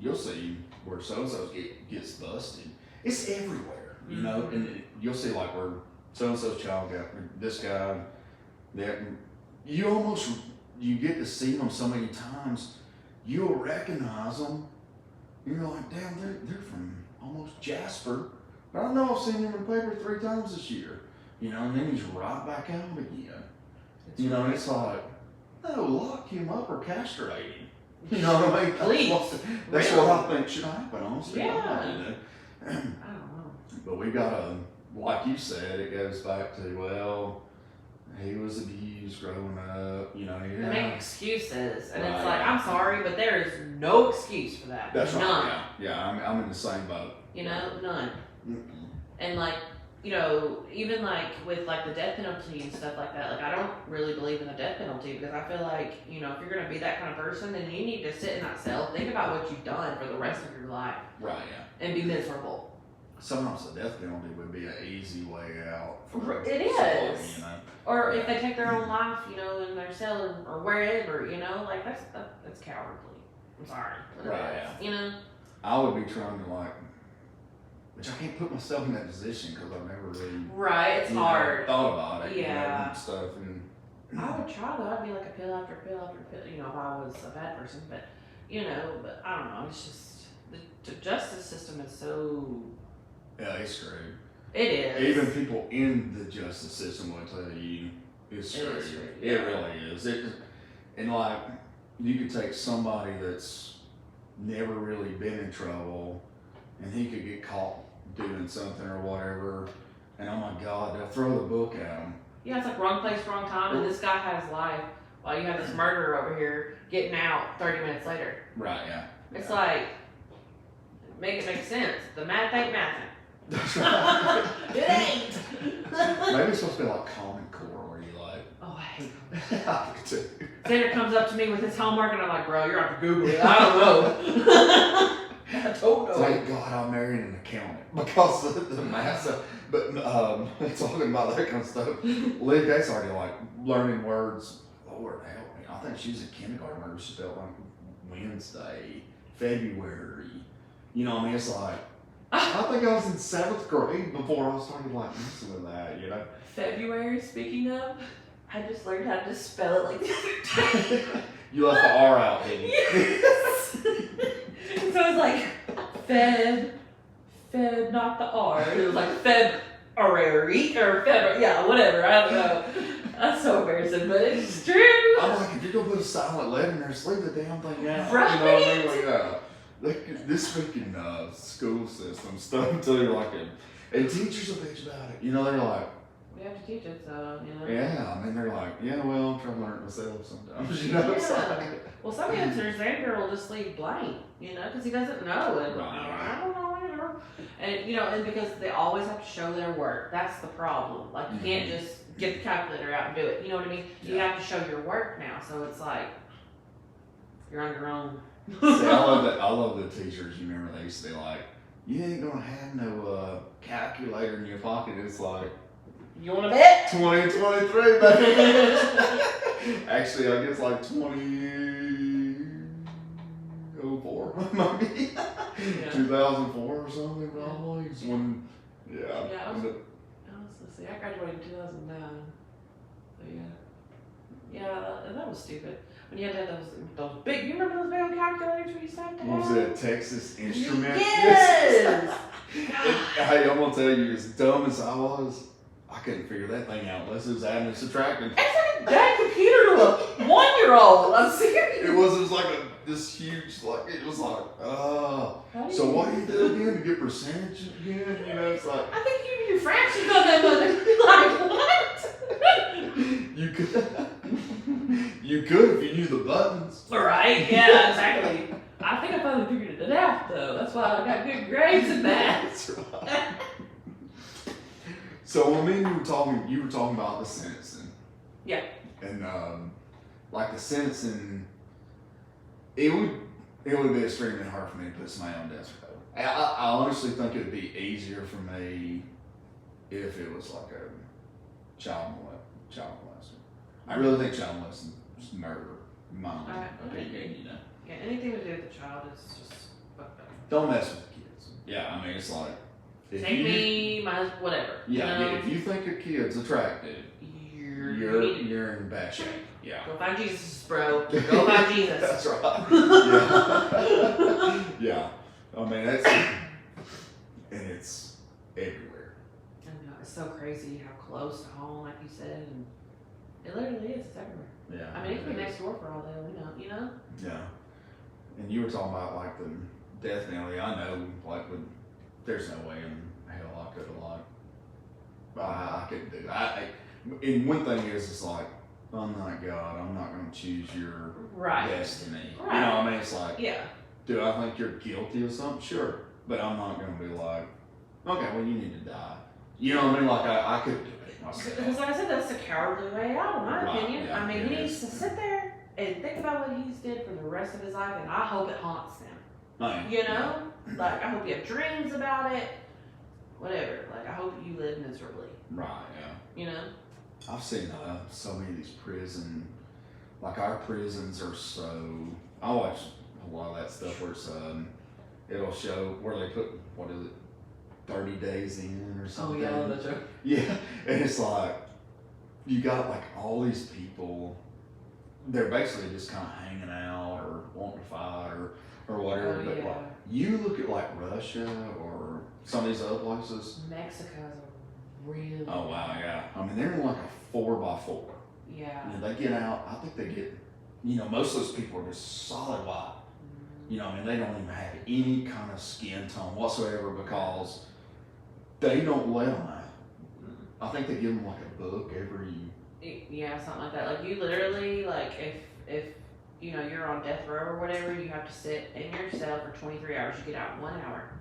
Speaker 1: you'll see where so-and-so gets busted. It's everywhere, you know,
Speaker 2: Mhm.
Speaker 1: and you'll see like where so-and-so's child got, this guy, that, you get to see them so many times, you'll recognize them. You're like, damn, they're from almost Jasper. But I know I've seen him in the paper 3 times this year. You know, and then he's right back out again. You know, and it's like, no, lock him up or castrate him. You know what I mean?
Speaker 2: Please.
Speaker 1: That's what I think should happen, honestly.
Speaker 2: Yeah.
Speaker 1: You know?
Speaker 2: I don't know.
Speaker 1: But we got like you said, it goes back to, well, he was abused growing up, you know.
Speaker 2: They
Speaker 1: Yeah.
Speaker 2: make excuses, and it's
Speaker 1: Right.
Speaker 2: like, I'm sorry, but there is no excuse for that.
Speaker 1: That's
Speaker 2: None.
Speaker 1: right, yeah. I'm in the same boat.
Speaker 2: You know, none.
Speaker 1: Mm-mm.
Speaker 2: And like, you know, even like with like the death penalty and stuff like that, like I don't really believe in the death penalty because I feel like, you know, if you're gonna be that kind of person, then you need to sit in that cell, think about what you've done for the rest of your life,
Speaker 1: Right, yeah.
Speaker 2: and be miserable.
Speaker 1: Sometimes the death penalty would be an easy way out. For
Speaker 2: It
Speaker 1: somebody,
Speaker 2: is.
Speaker 1: you know.
Speaker 2: Or if they take their own life, you know, in their cell or wherever, you know, like that's cowardly. I'm sorry.
Speaker 1: Right, yeah.
Speaker 2: You know.
Speaker 1: I would be trying to like, which I can't put myself in that position because I've never really
Speaker 2: Right. It's
Speaker 1: you know,
Speaker 2: hard.
Speaker 1: thought about it. You know,
Speaker 2: Yeah.
Speaker 1: and stuff. And
Speaker 2: I would try though. I'd be like a pill after pill after pill. You know, if I was a bad person, but you know, but I don't know. It's just the justice system is so.
Speaker 1: yeah, it's screwed.
Speaker 2: It is.
Speaker 1: Even people in the justice system will tell you it's
Speaker 2: It
Speaker 1: screwed.
Speaker 2: is screwed,
Speaker 1: It
Speaker 2: yeah.
Speaker 1: really is. And like, you could take somebody that's never really been in trouble, and he could get caught doing something or whatever, and oh my God, they'll throw the book at him.
Speaker 2: Yeah, it's like wrong place, wrong time, and this guy has life while you have this murderer over here getting out 30 minutes later.
Speaker 1: Right? Yeah.
Speaker 2: It's
Speaker 1: Yeah.
Speaker 2: like, make it make sense. The math ain't mathing.
Speaker 1: That's right.
Speaker 2: It ain't.
Speaker 1: Maybe it's supposed to be like Common Core, where you like.
Speaker 2: Oh, I hate them.
Speaker 1: I do too.
Speaker 2: Xander comes up to me with his homework, and I'm like, bro, you're gonna have to Google it. I don't know. I don't know.
Speaker 1: Thank God I married an accountant because of the math. But talking about that kind of stuff, Liv Gates already like learning words. Lord help me. I think she's a kindergartner. She felt like Wednesday, February. You know, I mean, it's like, I think I was in 7th grade before I started like messing with that, you know?
Speaker 2: February, speaking of, I just learned how to spell it like the other day.
Speaker 1: You left the R out, didn't you?
Speaker 2: Yes. So it was like Feb, not the R. It was like February or February, yeah, whatever. I don't know. That's so embarrassing, but it's true.
Speaker 1: I'm like, if you're gonna put a silent letter in there, just leave the damn thing out.
Speaker 2: Right.
Speaker 1: You know what I mean? Like, this freaking school system stuff too, like, and teachers will bitch about it. You know, they're like,
Speaker 2: we have to teach it, so, you know.
Speaker 1: yeah, I mean, they're like, yeah, well, I'm trying to learn it myself sometimes, you know? It's
Speaker 2: Yeah.
Speaker 1: like,
Speaker 2: Well, some answers Xander will just leave blank, you know, because he doesn't know. And
Speaker 1: Right.
Speaker 2: I don't know, you know. And, you know, and because they always have to show their work. That's the problem. Like, you can't just get the calculator out and do it. You know what I mean? You
Speaker 1: Yeah.
Speaker 2: have to show your work now. So it's like, you're on your own.
Speaker 1: See, I love the teachers. You remember they used to be like, you ain't gonna have no calculator in your pocket. It's like,
Speaker 2: You want to bet?
Speaker 1: 2023, baby. Actually, I guess like 2004, maybe.
Speaker 2: Yeah.
Speaker 1: 2004 or something, probably. It's when, yeah.
Speaker 2: Yeah, let's see. I graduated in 2009. So yeah. Yeah, that was stupid. When you had to have those big, you remember those big old calculators we used to have to have?
Speaker 1: What was that, Texas Instrument?
Speaker 2: Yes!
Speaker 1: Hey, I'm gonna tell you, as dumb as I was, I couldn't figure that thing out unless it was adding and subtracting.
Speaker 2: It's like a bad computer to a 1-year-old. I'm serious.
Speaker 1: It was like this huge, like, it was like, so what do you do again to get percentage again? You know, it's like,
Speaker 2: I think you can do fractions on that mother. Like, what?
Speaker 1: you could if you knew the buttons.
Speaker 2: Right, yeah, exactly. I think I finally figured it out, though. That's why I got good grades in that.
Speaker 1: That's right. So when me and you were talking about the sentencing.
Speaker 2: Yeah.
Speaker 1: And like the sentencing, it would be extremely hard for me to put somebody on death row. I honestly think it would be easier for me if it was like a child molester. I really think child molesting is murder, in my opinion, you know.
Speaker 2: Yeah, anything to do with the child is just fucked up.
Speaker 1: Don't mess with the kids. Yeah, I mean, it's like,
Speaker 2: Take me, my whatever.
Speaker 1: Yeah,
Speaker 2: you know?
Speaker 1: if you think a kid's attractive, you're in bad shape. Yeah.
Speaker 2: Go find Jesus, bro. Go find Jesus.
Speaker 1: That's right. Yeah. Yeah. I mean, and it's everywhere.
Speaker 2: I know, it's so crazy how close to home, like you said, and it literally is. It's everywhere.
Speaker 1: Yeah.
Speaker 2: I mean, it could be next door for all that we know, you know?
Speaker 1: Yeah. And you were talking about like the death penalty. I know, like, there's no way in hell I could have, like, I couldn't do it. And one thing is, it's like, I'm not God. I'm not going to choose your destiny.
Speaker 2: Right.
Speaker 1: You know what I mean? It's like,
Speaker 2: yeah.
Speaker 1: Do I think you're guilty of something? Sure. But I'm not going to be like, okay, well, you need to die. You know what I mean? Like, I could do it myself.
Speaker 2: Because like I said, that's the cowardly way out, in my opinion.
Speaker 1: Yeah,
Speaker 2: I mean, he needs to sit there and think about what he's did for the rest of his life, and I hope it haunts him. You know? Like, I hope you have dreams about it. Whatever. Like, I hope you live miserably.
Speaker 1: Right, yeah.
Speaker 2: You know?
Speaker 1: I've seen so many of these like our prisons are so, I watch a lot of that stuff where it's, it'll show where they put, 30 days in or something.
Speaker 2: Oh, yeah, I love that show.
Speaker 1: Yeah, and it's like, you got like all these people, they're basically just kind of hanging out or wanting to fight or whatever.
Speaker 2: Oh,
Speaker 1: But
Speaker 2: yeah.
Speaker 1: like, you look at like Russia or some of these other places.
Speaker 2: Mexico's a really
Speaker 1: Oh wow, yeah. I mean, they're in like a 4x4.
Speaker 2: Yeah.
Speaker 1: And they get out. I think they get, most of those people are just solid white. I mean, they don't even have any kind of skin tone whatsoever because they don't let them out. I think they give them like a book every.
Speaker 2: Yeah, something like that. Like you literally, like if you're on death row or whatever, you have to sit in your cell for 23 hours. You get out in 1 hour,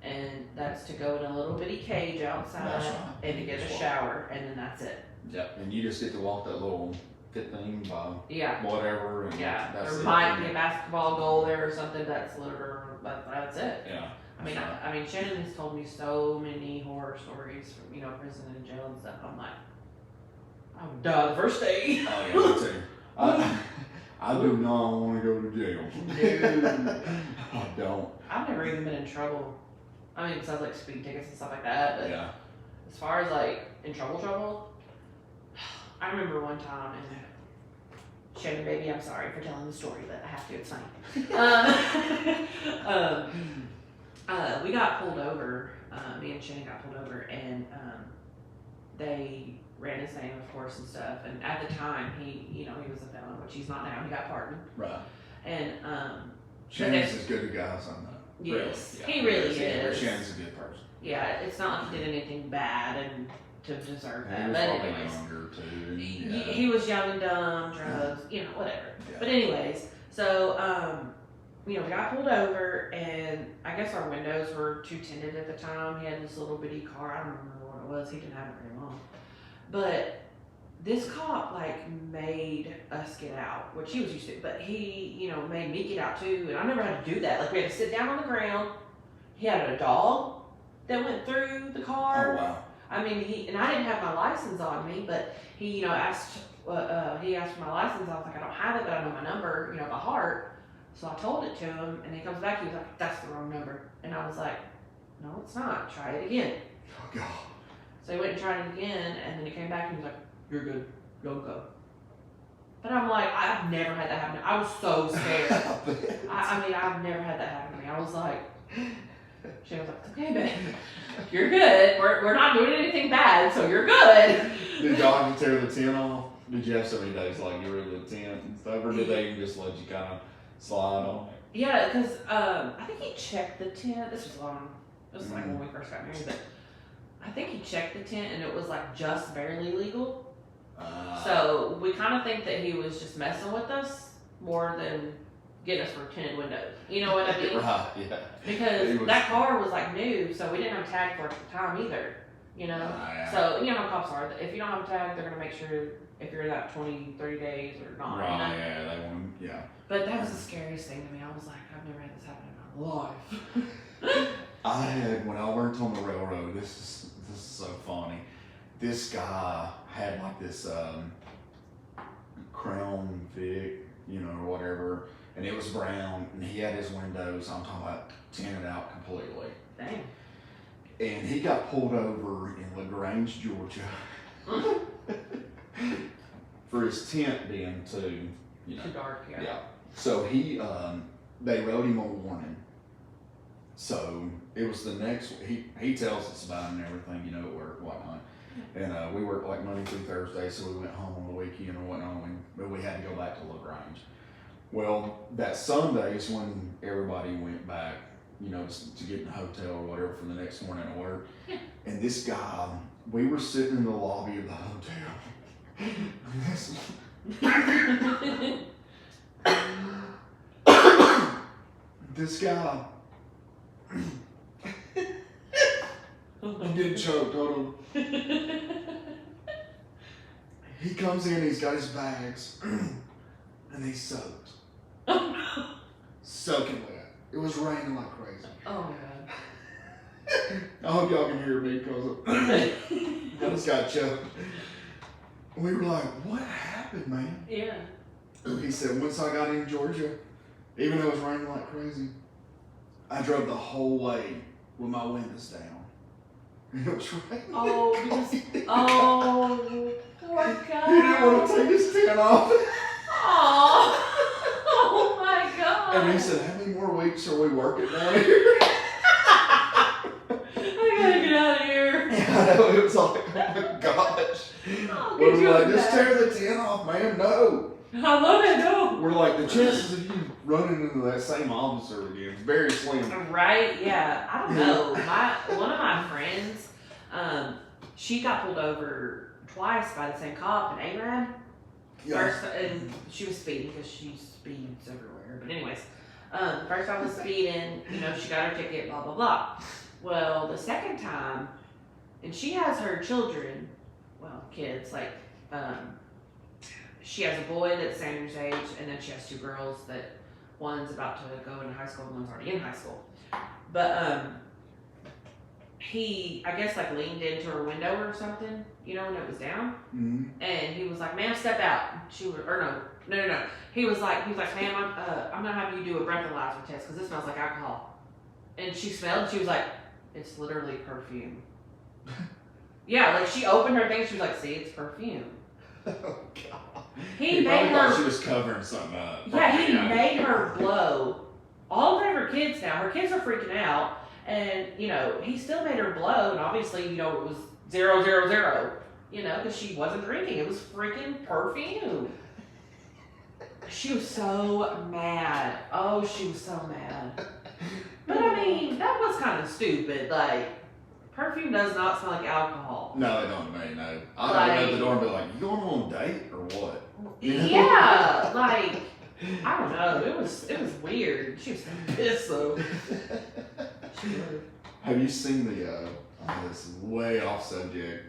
Speaker 2: and that's to go in a little bitty cage outside
Speaker 1: That's right.
Speaker 2: and to get a shower, and then that's it.
Speaker 1: Yep. And you just get to walk that little 15 by
Speaker 2: Yeah.
Speaker 1: whatever. And
Speaker 2: Yeah.
Speaker 1: that's
Speaker 2: There
Speaker 1: it.
Speaker 2: might be a basketball goal there or something. That's that's it.
Speaker 1: Yeah.
Speaker 2: I mean, I mean, Shannon has told me so many horror stories from, you know, prison and jail and stuff. I'm like, I would die the first day.
Speaker 1: Oh yeah, me too. I do not want to go to jail.
Speaker 2: No.
Speaker 1: I don't.
Speaker 2: I've never even been in trouble. I mean, besides like speed tickets and stuff like that. But
Speaker 1: Yeah.
Speaker 2: as far as like in trouble, I remember one time, and Shannon, baby, I'm sorry for telling the story, but I have to. It's funny. We got pulled over. Me and Shannon got pulled over, and they ran his name, of course, and stuff. And at the time, he was a felon, which he's not now. He got pardoned.
Speaker 1: Right.
Speaker 2: And
Speaker 1: Shannon's as good a guy as I know.
Speaker 2: yes,
Speaker 1: Really.
Speaker 2: he really
Speaker 1: Yeah,
Speaker 2: is.
Speaker 1: Shannon's a good person.
Speaker 2: Yeah, it's not like he did anything bad and to deserve
Speaker 1: He
Speaker 2: that.
Speaker 1: was
Speaker 2: But
Speaker 1: probably
Speaker 2: anyways,
Speaker 1: younger too. And,
Speaker 2: he was young and dumb, drugs, whatever.
Speaker 1: Yeah.
Speaker 2: But anyways, so we got pulled over, and I guess our windows were too tinted at the time. He had this little bitty car. I don't remember what it was. He didn't have it very long. But this cop made us get out, which he was used to. But he, made me get out too, and I never had to do that. Like we had to sit down on the ground. He had a dog that went through the car.
Speaker 1: Oh wow.
Speaker 2: I mean, and I didn't have my license on me, but he, asked. He asked for my license. I was like, I don't have it, but I know my number, by heart. So I told it to him, and he comes back. He was like, "That's the wrong number," and I was like, "No, it's not. Try it again."
Speaker 1: Oh god.
Speaker 2: So he went and tried it again, and then he came back and he was like, "You're good. Go." But I'm like, I've never had that happen. I was so scared. I mean, I've never had that happen to me. I was like, she was like, "It's okay, babe. You're good. We're not doing anything bad, so you're good."
Speaker 1: Did y'all have to tear the tent off? Did you have so many days like you were in the tent and stuff, or did they even just let you kind of slide on it?
Speaker 2: Yeah, because I think he checked the tent. This was long. It was like when we first got married, but I think he checked the tent and it was like just barely legal. So we kind of think that he was just messing with us more than getting us for tinted windows. You know what I mean?
Speaker 1: Right, yeah.
Speaker 2: Because that car was like new, so we didn't have a tag for it at the time either.
Speaker 1: Yeah.
Speaker 2: So you know how cops are. If you don't have a tag, they're gonna make sure if you're that 20, 30 days or not.
Speaker 1: Right, yeah, they want to, yeah.
Speaker 2: But that was the scariest thing to me. I was like, I've never had this happen in my life.
Speaker 1: I had, when I worked on the railroad, this is so funny. This guy had like this Crown Vic, or whatever, and it was brown, and he had his windows, I'm talking about tinted out completely.
Speaker 2: Dang.
Speaker 1: And he got pulled over in LaGrange, Georgia, for his tent being too,
Speaker 2: Too dark, yeah.
Speaker 1: Yeah. So they wrote him a warning. So it was the next, he tells us about it and everything, at work and whatnot. And we worked like Monday through Thursday, so we went home on the weekend or whatnot, but we had to go back to LaGrange. Well, that Sunday is when everybody went back, to get in the hotel or whatever for the next morning at work.
Speaker 2: Yeah.
Speaker 1: And this guy, we were sitting in the lobby of the hotel. This guy, I'm getting choked, hold on. He comes in, he's got his bags, and he's soaked. Soaking wet. It was raining like crazy.
Speaker 2: Oh my god.
Speaker 1: I hope y'all can hear me because I just got choked. We were like, what happened, man?
Speaker 2: Yeah.
Speaker 1: He said, once I got in Georgia, even though it was raining like crazy, I drove the whole way with my windows down. And it was raining.
Speaker 2: Oh, poor guy.
Speaker 1: He didn't want to take his tent off.
Speaker 2: Oh my god.
Speaker 1: And he said, how many more weeks are we working down here?
Speaker 2: I gotta get out of here.
Speaker 1: Yeah, I know. It was like, oh my gosh. We were like, just tear the tent off, man. No.
Speaker 2: I love it, no.
Speaker 1: We're like, the chances of you running into that same officer again is very slim.
Speaker 2: Right? Yeah. I don't know. One of my friends, she got pulled over twice by the same cop in A-Rad. First, and she was speeding because she speeds everywhere. But anyways, first time was speeding, she got her ticket, blah, blah, blah. Well, the second time, and she has her children, well, kids, she has a boy that's Sanders' age, and then she has 2 girls that one's about to go into high school and one's already in high school. But he, I guess, like leaned into her window or something, you know, when it was down, and he was like, "Ma'am, step out." She was, or no. He was like, "Ma'am, I'm gonna have you do a breathalyzer test because this smells like alcohol." And she smelled. And she was like, "It's literally perfume." Yeah, like she opened her thing. She was like, "See, it's perfume."
Speaker 1: Oh God.
Speaker 2: He
Speaker 1: probably
Speaker 2: made her.
Speaker 1: thought she was covering something up.
Speaker 2: Yeah, he made her blow all of her kids. Now her kids are freaking out, and you know he still made her blow, and obviously you know it was 000. You know, because she wasn't drinking. It was freaking perfume. She was so mad. Oh, she was so mad. But I mean, that was kind of stupid. Like, perfume does not smell like alcohol.
Speaker 1: No, it don't mean no. I'd open up the door and be like, "You going on a date or what?" You know?
Speaker 2: Yeah, like I don't know. It was weird. She was pissed though.
Speaker 1: Have you seen the? This is way off subject.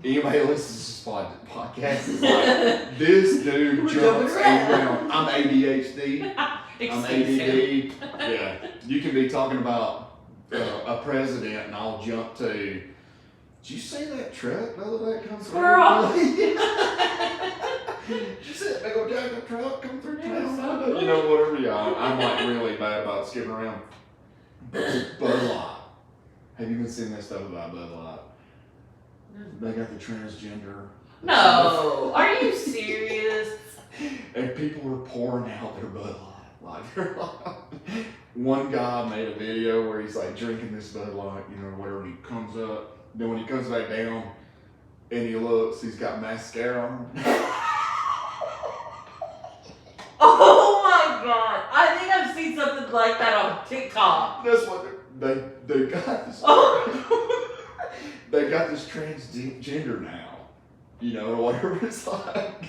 Speaker 1: Anybody who listens to this podcast is like, this dude jumps around. I'm ADHD. I'm ADD. Yeah, you can be talking about a president, and I'll jump to. Did you see that truck the other day come through?
Speaker 2: Girl.
Speaker 1: Did you see that big old jacket truck come through town? You know, whatever. Yeah, I'm like really bad about skipping around. Bud Light. Have you been seeing that stuff about Bud Light? They got the transgender.
Speaker 2: No, are you serious?
Speaker 1: And people are pouring out their Bud Light. Like, one guy made a video where he's like drinking this Bud Light, you know, whatever, and he comes up. Then when he comes back down and he looks, he's got mascara on.
Speaker 2: Oh my God! I think I've seen something like that on TikTok.
Speaker 1: That's what they got this. They got this transgender now, you know, or whatever it's like.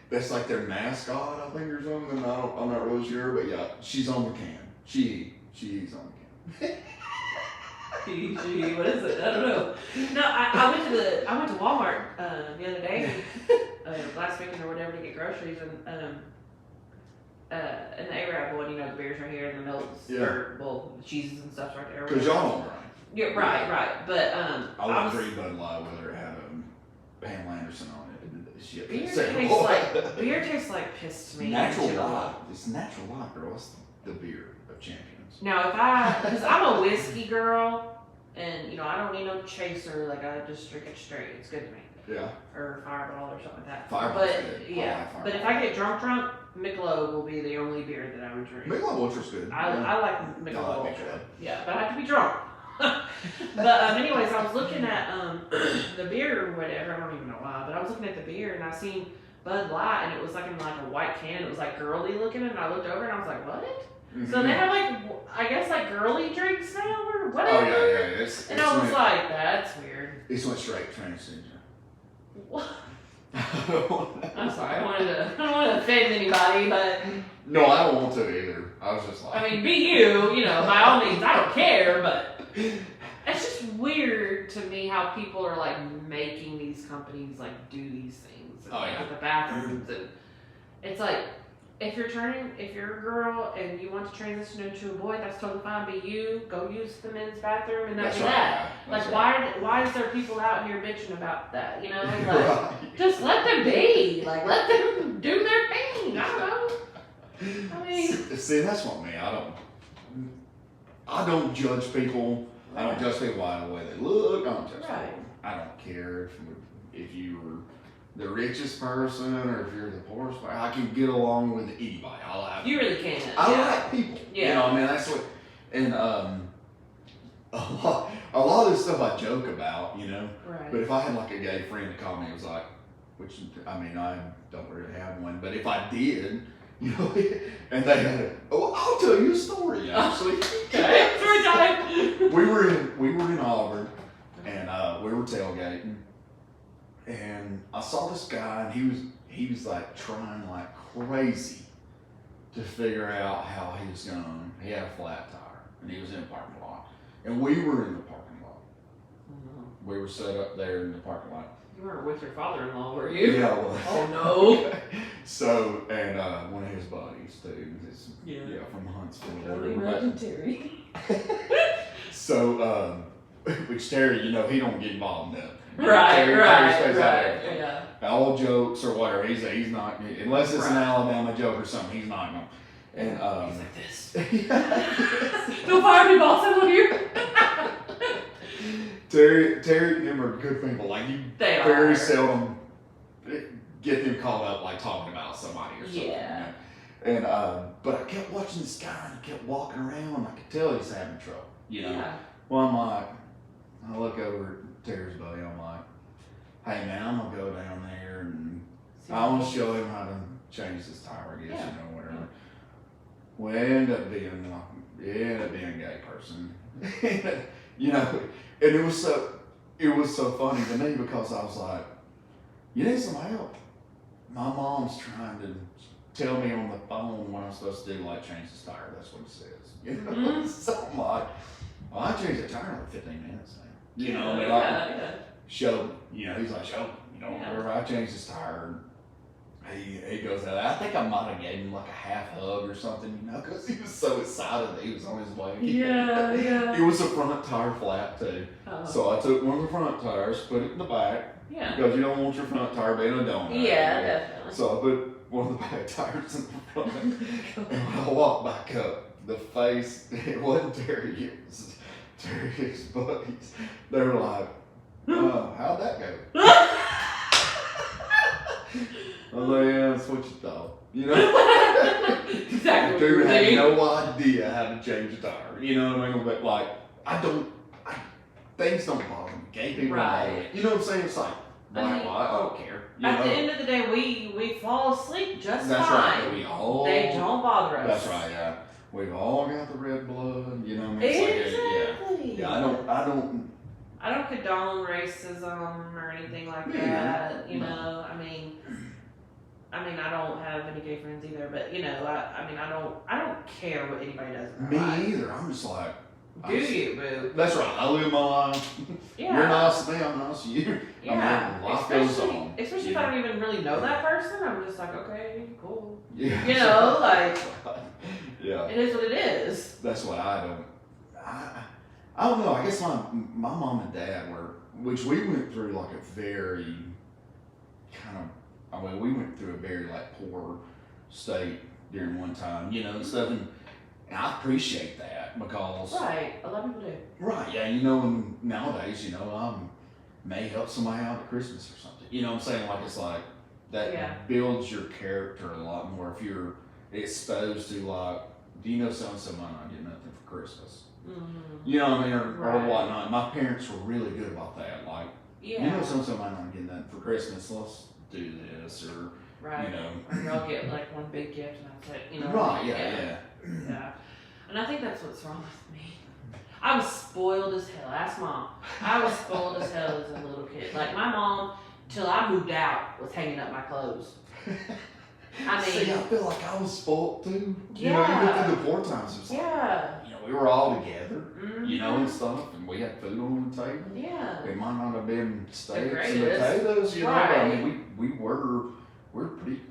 Speaker 1: That's like their mascot, I think, or something. I'm not really sure, but yeah, she's on the can. She's on the can.
Speaker 2: What is it? I don't know. No, I went to Walmart the other day, last weekend or whatever, to get groceries, and the Arab one, you know, the beers right here, and the milks, or well, the cheeses and stuff right there.
Speaker 1: Because y'all don't drink.
Speaker 2: Yeah, right. But
Speaker 1: I would drink Bud Light whether it had Pamela Anderson on it. Shit,
Speaker 2: beer tastes like piss to me.
Speaker 1: Natural light. It's natural light, girl. It's the beer of champions.
Speaker 2: Now, because I'm a whiskey girl, and you know I don't need no chaser. Like I just drink it straight. It's good to me.
Speaker 1: Yeah.
Speaker 2: Or Fireball or something like that.
Speaker 1: Fireball's
Speaker 2: but
Speaker 1: good.
Speaker 2: yeah,
Speaker 1: Fireball.
Speaker 2: but if I get drunk, Michelob will be the only beer that I would drink.
Speaker 1: Michelob Ultra's good.
Speaker 2: I like Michelob
Speaker 1: like
Speaker 2: Ultra.
Speaker 1: Michelob.
Speaker 2: Yeah, but I have to be drunk. But anyways, I was looking at the beer or whatever. I don't even know why, but I was looking at the beer and I seen Bud Light, and it was like in like a white can. It was like girly looking, and I looked over and I was like, what? Mm-hmm. So they have like, I guess like girly drinks now or whatever.
Speaker 1: Oh yeah.
Speaker 2: And I was like, that's weird.
Speaker 1: It's went straight transgender.
Speaker 2: What? I'm sorry. I don't want to offend anybody, but
Speaker 1: no, I don't want to either. I was just like,
Speaker 2: I mean, be you know, by all means. I don't care, but it's just weird to me how people are like making these companies like do these things, and, like with the bathrooms, and it's like if you're a girl and you want to transition into a boy, that's totally fine. Be you, go use the men's bathroom, and that's that. Like why is there people out here bitching about that? You know, like just let them be. Like let them do their thing. I don't know. I mean,
Speaker 1: see, that's what me. I don't judge people. I don't judge people by the way they look. I don't judge people. I don't care if you were the richest person or if you're the poorest person. I can get along with anybody.
Speaker 2: You really can.
Speaker 1: I like people.
Speaker 2: Yeah.
Speaker 1: You know, I mean, that's what. And a lot of this stuff I joke about, you know.
Speaker 2: Right.
Speaker 1: But if I had like a gay friend to call me, it was like, which I mean, I don't really have one, but if I did. You know, and they had I'll tell you a story actually.
Speaker 2: Okay, story time.
Speaker 1: We were in Auburn, and we were tailgating, and I saw this guy, and he was like trying like crazy to figure out how he was going. He had a flat tire, and he was in the parking lot, and we were in the parking lot. Mm-hmm. We were set up there in the parking lot.
Speaker 2: You weren't with your father-in-law, were you?
Speaker 1: Yeah, I was.
Speaker 2: Oh, no.
Speaker 1: So, and one of his buddies, too.
Speaker 2: Yeah.
Speaker 1: From Huntsville.
Speaker 2: I can only imagine Terry.
Speaker 1: So, which Terry, you know, he don't get involved in that.
Speaker 2: Right,
Speaker 1: Terry stays out of everything.
Speaker 2: yeah.
Speaker 1: All jokes or whatever, he's not, unless it's an
Speaker 2: Right.
Speaker 1: Alabama joke or something, he's not going. And
Speaker 2: He's like this. Don't fire me, boss, I love you.
Speaker 1: Terry and him are good people. Like, you
Speaker 2: They
Speaker 1: very
Speaker 2: are.
Speaker 1: seldom get them caught up, like, talking about somebody or something.
Speaker 2: Yeah.
Speaker 1: You know? And, but I kept watching this guy, and he kept walking around. I could tell he's having trouble, you know?
Speaker 2: Yeah.
Speaker 1: Well, I'm like, I look over at Terry's buddy, I'm like, hey, man, I'm going to go down there, and I want to show him how to change this tire, I guess,
Speaker 2: Yeah.
Speaker 1: you know, whatever. Well, it ended up being a gay person. You know, and it was so funny to me because I was like, you need some help. My mom's trying to tell me on the phone what I'm supposed to do, like change this tire. That's what it says. You know,
Speaker 2: Mm-hmm.
Speaker 1: so I'm like, well, I changed the tire in like 15 minutes now. You know, and
Speaker 2: yeah.
Speaker 1: show, you know, he's like, show, you know,
Speaker 2: Yeah.
Speaker 1: whenever I changed his tire, he goes out. I think I might have gave him like a half hug or something, you know, because he was so excited that he was on his way.
Speaker 2: Yeah.
Speaker 1: It was a front tire flat too.
Speaker 2: Oh.
Speaker 1: So I took one of the front tires, put it in the back,
Speaker 2: Yeah.
Speaker 1: because you don't want your front tire being a donut.
Speaker 2: Yeah, definitely.
Speaker 1: So I put one of the back tires in the front. And when I walked back up, the face, it wasn't Terry, it was Terry's buddies. They were like, how'd that go? I was like, yeah, that's what you thought. You know?
Speaker 2: Exactly what you
Speaker 1: Dude
Speaker 2: were
Speaker 1: had
Speaker 2: thinking.
Speaker 1: no idea how to change a tire. You know what I mean? But like, things don't bother me. Gay people
Speaker 2: Right.
Speaker 1: bother me. You know what I'm saying? It's like,
Speaker 2: I mean,
Speaker 1: I don't care. You
Speaker 2: At
Speaker 1: know?
Speaker 2: the end of the day, we fall asleep just
Speaker 1: That's
Speaker 2: fine.
Speaker 1: right. We all.
Speaker 2: They don't bother us.
Speaker 1: That's right. Yeah. We've all got the red blood. You know what I mean? It's
Speaker 2: Exactly.
Speaker 1: like, yeah.
Speaker 2: I don't condone racism or anything like
Speaker 1: Yeah.
Speaker 2: that. You know, I mean, I don't have any gay friends either, but you know, I don't care what anybody does in their life.
Speaker 1: Me either. I'm just like.
Speaker 2: Do you, boo?
Speaker 1: That's right. I live my life.
Speaker 2: Yeah.
Speaker 1: You're nice to me. I'm nice to you.
Speaker 2: Yeah.
Speaker 1: I mean, life goes on.
Speaker 2: Especially if I don't even really know that person, I'm just like, okay, cool.
Speaker 1: Yeah.
Speaker 2: You know, like,
Speaker 1: yeah.
Speaker 2: it is what it is.
Speaker 1: That's what I don't. I don't know. I guess my mom and dad were, which we went through like a very kind of. I mean, we went through a very like poor state during one time, you know, and stuff, and I appreciate that because.
Speaker 2: Right. A lot of people do.
Speaker 1: Right. Yeah. You know, and nowadays, you know, may help somebody out at Christmas or something. You know what I'm saying? Like it's like that
Speaker 2: Yeah.
Speaker 1: builds your character a lot more if you're exposed to like, do you know so and so might not get nothing for Christmas?
Speaker 2: Mm-hmm.
Speaker 1: You know what I mean, or
Speaker 2: Right.
Speaker 1: whatnot. My parents were really good about that. Like,
Speaker 2: Yeah.
Speaker 1: you know, so and so might not get nothing for Christmas. Let's do this, or
Speaker 2: Right.
Speaker 1: you know.
Speaker 2: Or they'll get like one big gift and that's it. You know.
Speaker 1: Right. Yeah.
Speaker 2: Yeah. And I think that's what's wrong with me. I was spoiled as hell. Ask mom. I was spoiled as hell as a little kid. Like my mom, till I moved out, was hanging up my clothes. I mean,
Speaker 1: See, I feel like I was spoiled too. You know,
Speaker 2: Yeah.
Speaker 1: even through the poor times, it was like,
Speaker 2: yeah.
Speaker 1: you know, we were all together,
Speaker 2: Mhm.
Speaker 1: you know, and stuff, and we had food on the table.
Speaker 2: Yeah.
Speaker 1: It might not have been steaks and
Speaker 2: greatest.
Speaker 1: potatoes, you know. But I
Speaker 2: Right.
Speaker 1: mean, we're a pretty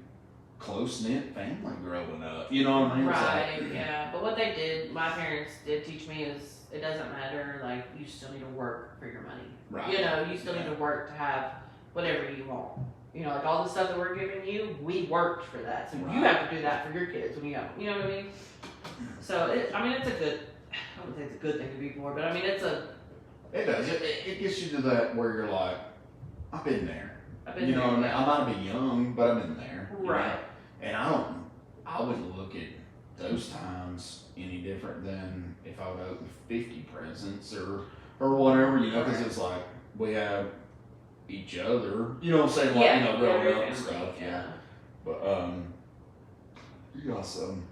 Speaker 1: close knit family growing up. You know what I mean? It's like-
Speaker 2: Right, yeah. But what they did, my parents did teach me is it doesn't matter, like, you still need to work for your money.
Speaker 1: Right.
Speaker 2: You know, you still need to work to have whatever you want. You know, like all the stuff that we're giving you, we worked for that. So
Speaker 1: Right.
Speaker 2: you have to do that for your kids when you have, you know what I mean? So, it's a good, I wouldn't say it's a good thing to be poor, but I mean,
Speaker 1: It does. It gets you to that where you're like, I've been there.
Speaker 2: I've been
Speaker 1: You know what I mean?
Speaker 2: there.
Speaker 1: I might be young, but I've been there. you know?
Speaker 2: Right.
Speaker 1: And I wouldn't look at those times any different than if I would open 50 presents or whatever, you know, because it's like we have each other, you know what I'm saying? Like,
Speaker 2: Yeah,
Speaker 1: you know, growing
Speaker 2: your
Speaker 1: up and
Speaker 2: family,
Speaker 1: stuff.
Speaker 2: yeah.
Speaker 1: But, you got some.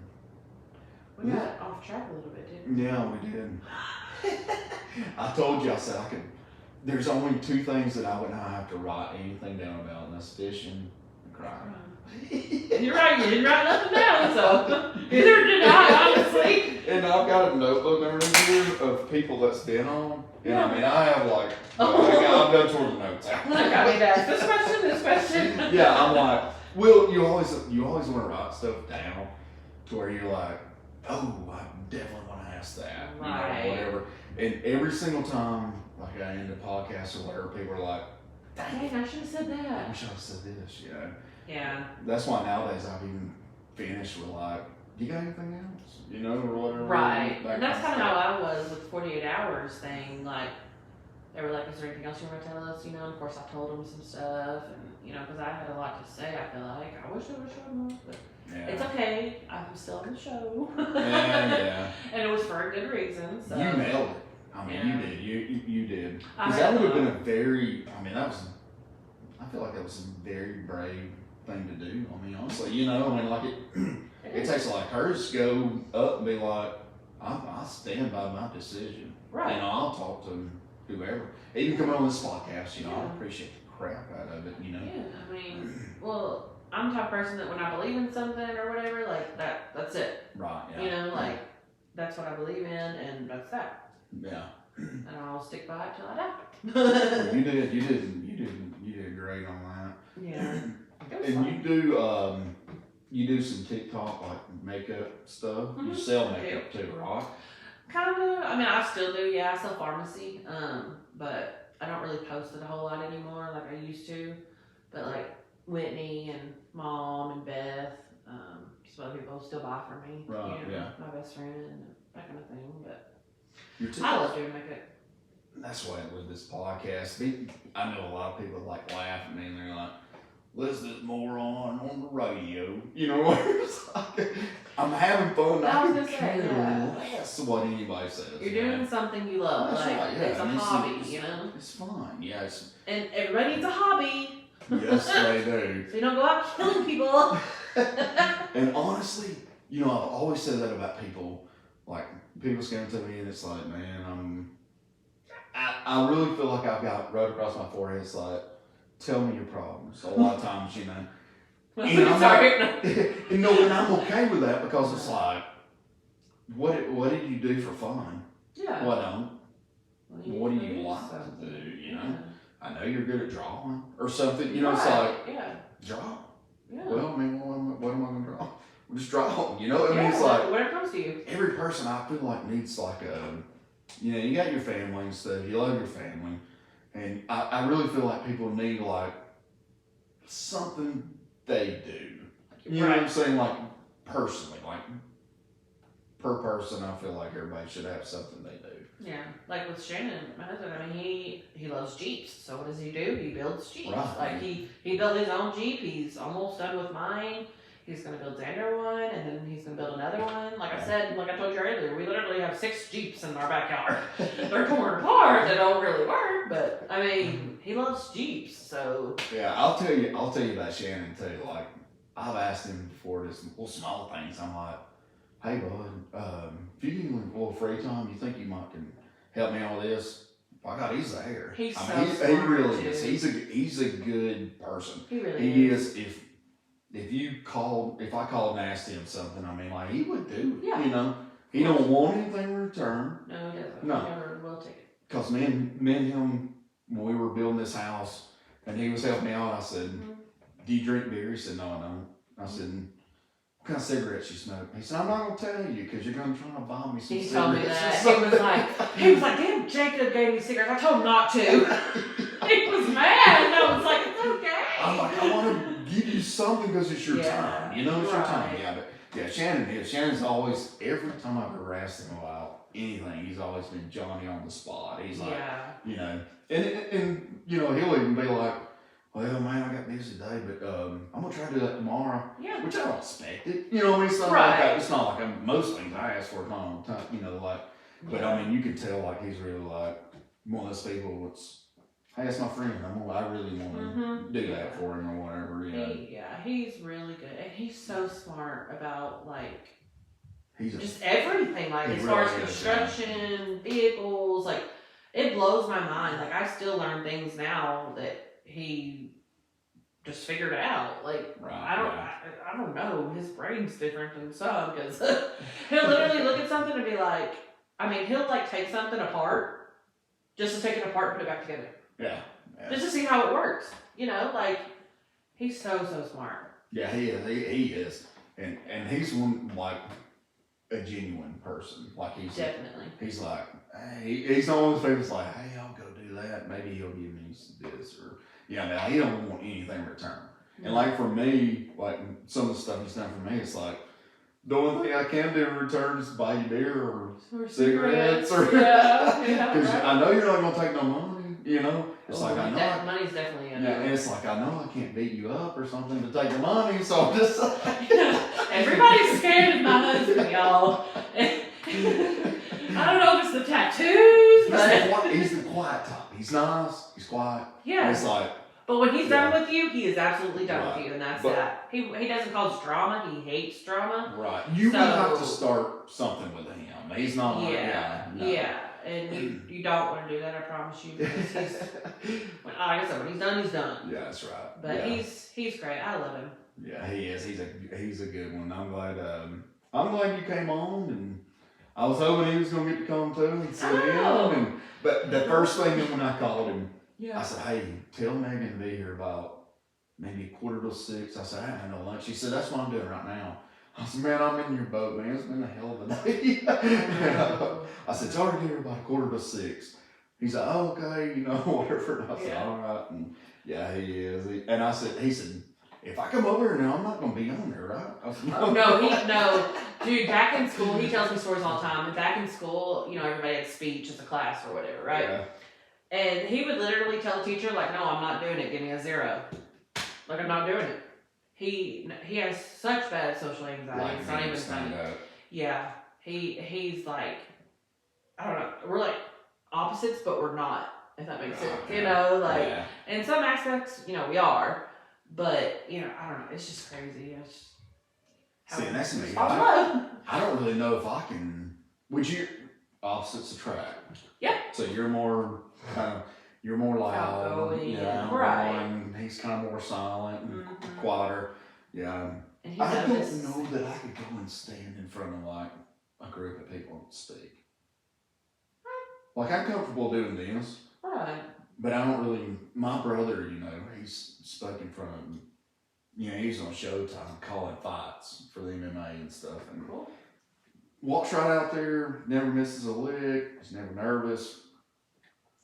Speaker 2: We got off track a little bit, didn't we?
Speaker 1: Yeah, we did. I told you, I said there's only two things that I would not have to write anything down about, and that's fishing and crying.
Speaker 2: You're right, you didn't write nothing down, so neither did I, honestly.
Speaker 1: And I've got a notebook underneath here of people that's been on, and
Speaker 2: Yeah.
Speaker 1: I mean, I have like, I've done toward the notes out.
Speaker 2: I mean, that's this question.
Speaker 1: Yeah, I'm like, well, you always want to write stuff down to where you're like, oh, I definitely want to ask that,
Speaker 2: Right.
Speaker 1: whatever. And every single time, like I end a podcast or whatever, people are like,
Speaker 2: Dang, I should have said
Speaker 1: I
Speaker 2: that.
Speaker 1: wish I would have said this,
Speaker 2: Yeah.
Speaker 1: That's why nowadays I've even finished with like, you got anything else? Or whatever.
Speaker 2: Right.
Speaker 1: That
Speaker 2: And that's kind of
Speaker 1: stuff.
Speaker 2: how I was with 48 hours thing. Like, they were like, is there anything else you want to tell us? And of course I told them some stuff. And, because I had a lot to say, I feel like. I wish I would show more, but
Speaker 1: Yeah.
Speaker 2: it's okay. I'm still on the show.
Speaker 1: Yeah.
Speaker 2: And it was for a good reason. So.
Speaker 1: You nailed it. I mean,
Speaker 2: Yeah.
Speaker 1: you did. You did.
Speaker 2: I
Speaker 1: Because that
Speaker 2: had
Speaker 1: would have
Speaker 2: fun.
Speaker 1: been a very, I feel like that was a very brave thing to do. I mean, honestly, like it takes a lot of courage to go up and be like, I stand by my decision.
Speaker 2: Right.
Speaker 1: I'll talk to whoever. Even coming on this podcast, I
Speaker 2: Yeah.
Speaker 1: appreciate the crap out of it,
Speaker 2: Yeah, I mean, well, I'm the type of person that when I believe in something or whatever, like that's it.
Speaker 1: Right, yeah.
Speaker 2: That's what I believe in, and that's that.
Speaker 1: Yeah.
Speaker 2: And I'll stick by it till I die.
Speaker 1: Well, you did great on that.
Speaker 2: Yeah. It was
Speaker 1: And
Speaker 2: fun.
Speaker 1: you do some TikTok like makeup stuff. You
Speaker 2: Mhm.
Speaker 1: sell makeup too, right?
Speaker 2: Kind of. I mean, I still do. Yeah, I sell pharmacy. But I don't really post it a whole lot anymore like I used to. But like Whitney and Mom and Beth, some other people still buy from me.
Speaker 1: Right, yeah.
Speaker 2: My best friend and that kind of thing. But
Speaker 1: Your
Speaker 2: I
Speaker 1: TikTok.
Speaker 2: love doing makeup.
Speaker 1: That's why with this podcast, I know a lot of people like laugh at me and they're like, "Listen to this moron on the radio." It's like, I'm having fun.
Speaker 2: I was
Speaker 1: don't
Speaker 2: gonna say,
Speaker 1: care
Speaker 2: yeah.
Speaker 1: less what anybody says.
Speaker 2: You're doing something you love.
Speaker 1: That's
Speaker 2: like
Speaker 1: right, yeah.
Speaker 2: it's a
Speaker 1: And
Speaker 2: hobby,
Speaker 1: It's fun, yes.
Speaker 2: And everybody needs a hobby.
Speaker 1: Yes, they do.
Speaker 2: So you don't go out killing people.
Speaker 1: And honestly, I've always said that about people. Like, people's coming to me and it's like, man, I really feel like I've got right across my forehead, it's like, tell me your problems. A lot of times, And I'm
Speaker 2: Sorry.
Speaker 1: and I'm okay with that because it's like, what did you do for fun?
Speaker 2: Yeah.
Speaker 1: What don't? What do you like
Speaker 2: something.
Speaker 1: to do?
Speaker 2: Yeah.
Speaker 1: I know you're good at drawing or something. It's
Speaker 2: Right,
Speaker 1: like,
Speaker 2: yeah.
Speaker 1: draw.
Speaker 2: Yeah.
Speaker 1: Well, what am I gonna draw? Well, just draw.
Speaker 2: Yeah,
Speaker 1: It's like
Speaker 2: whatever comes to you.
Speaker 1: every person I feel like needs like you got your family and stuff. You love your family, and I really feel like people need like something they do. You know what I'm saying? Like personally, like per person, I feel like everybody should have something they do.
Speaker 2: Yeah, like with Shannon, my husband. I mean, he loves Jeeps. So what does he do? He builds Jeeps.
Speaker 1: Right.
Speaker 2: Like he built his own Jeep. He's almost done with mine. He's gonna build Xander one, and then he's gonna build another one. Like I said, like I told you earlier, we literally have 6 Jeeps in our backyard. They're torn apart. They don't really work, but I mean, he loves Jeeps. So
Speaker 1: Yeah, I'll tell you about Shannon too. Like I've asked him before, just small things. I'm like, hey bud, if you get a little free time, you think you might can help me out with this? By God, he's there.
Speaker 2: He's
Speaker 1: he
Speaker 2: smart,
Speaker 1: really
Speaker 2: too.
Speaker 1: is. He's a good person.
Speaker 2: he really
Speaker 1: He is. If I called and asked him something, I mean, like he would do it.
Speaker 2: Yeah.
Speaker 1: He don't want anything in return.
Speaker 2: No, he doesn't.
Speaker 1: No.
Speaker 2: He never will take it.
Speaker 1: Cause me and him, when we were building this house, and he was helping me out, I said, "Do you drink beer?" He said, "No, I don't." I said, "What kind of cigarettes you smoke?" He said, "I'm not gonna tell you because you're gonna try to buy me some
Speaker 2: He
Speaker 1: cigarettes."
Speaker 2: told me that. He was like, damn, Jacob gave me cigarettes. I told him not to. He was mad. And I was like, it's okay.
Speaker 1: I'm like, I want to give you something because it's your time. It's your time.
Speaker 2: Right.
Speaker 1: Yeah, but yeah, Shannon is. Shannon's always, every time I've ever asked him about anything, he's always been Johnny on the spot. He's like, and he'll even be like, well, man, I got busy today, but I'm gonna try to do that tomorrow.
Speaker 2: Yeah.
Speaker 1: Which I don't expect it. It's not
Speaker 2: Right.
Speaker 1: it's not like most things I ask for all the time. But I mean, you can tell like he's really like one of those people that's, hey, that's my friend. I really want to do that for him or whatever.
Speaker 2: He's really good, and he's so smart about like
Speaker 1: He's
Speaker 2: just everything, like
Speaker 1: he
Speaker 2: as far as
Speaker 1: really is,
Speaker 2: construction, vehicles, like it blows my mind. Like I still learn things now that he just figured out. Like
Speaker 1: right,
Speaker 2: I don't know. His brain's different than some because he'll literally look at something and be like, I mean, he'll like take something apart just to take it apart and put it back together.
Speaker 1: Yeah.
Speaker 2: Just to see how it works. You know, like, he's so smart.
Speaker 1: Yeah, he is. He is. And he's one, like, a genuine person. Like,
Speaker 2: Definitely.
Speaker 1: He's like, hey, he's not one of those people that's like, hey, I'll go do that. Maybe he'll give me this. Or, yeah, now he don't want anything in return. Mm-hmm. And, like, for me, like, some of the stuff he's done for me, it's like, the only thing I can do in return is buy you beer or cigarettes. Or because right. I know you're not going to take no money, you know? It's like, I know.
Speaker 2: Money's definitely
Speaker 1: in and it's like, I know I can't beat you up or something to take the money, so I'm just like.
Speaker 2: Everybody's scared of my husband, y'all. I don't know if it's the tattoos, but.
Speaker 1: He's the quiet type. He's nice, he's quiet.
Speaker 2: Yeah.
Speaker 1: It's like.
Speaker 2: But when he's done with you, he is absolutely done with you, and that's that. He doesn't cause drama. He hates drama.
Speaker 1: Right. You would have to start something with him. He's not like
Speaker 2: Yeah. And you don't want to do that, I promise you, because like I said, when he's done, he's done.
Speaker 1: Yeah, that's right.
Speaker 2: But he's great. I love him.
Speaker 1: Yeah, he is. He's a good one. I'm glad you came on, and I was hoping he was gonna get to come too and sit in. But the first thing when I called him. Yeah. I said, hey, tell Megan to be here about maybe 5:45. I said, I haven't had no lunch. She said, that's what I'm doing right now. I said, man, I'm in your boat, man. It's been a hell of a day. I said, tell her to get here about 5:45. He's like, oh, okay, whatever. And I said, all right. And yeah, he is. He said, if I come over here now, I'm not going to be on there, right? I said,
Speaker 2: no. Dude, back in school, he tells me stories all the time. And back in school, everybody had speech as a class or whatever, right? Yeah. And he would literally tell the teacher, like, no, I'm not doing it. Give me a 0. Like, I'm not doing it. He has such bad social anxiety.
Speaker 1: Like,
Speaker 2: it's not even funny. Yeah. He's like, I don't know. We're like opposites, but we're not, if that makes sense. In some aspects, we are. But, I don't know. It's just crazy.
Speaker 1: See, and that's me. I don't really know if I can. Would you opposites attract?
Speaker 2: Yeah.
Speaker 1: So you're more you're more loud,
Speaker 2: outgoing,
Speaker 1: right? And he's kind of more silent and quieter. Yeah.
Speaker 2: And
Speaker 1: I don't know that I could go and stand in front of like a group of people and speak. Like I'm comfortable doing this.
Speaker 2: Right.
Speaker 1: But I don't really. My brother, he's spoke in front of. He's on Showtime calling fights for the MMA and stuff, and walks right out there, never misses a lick. He's never nervous.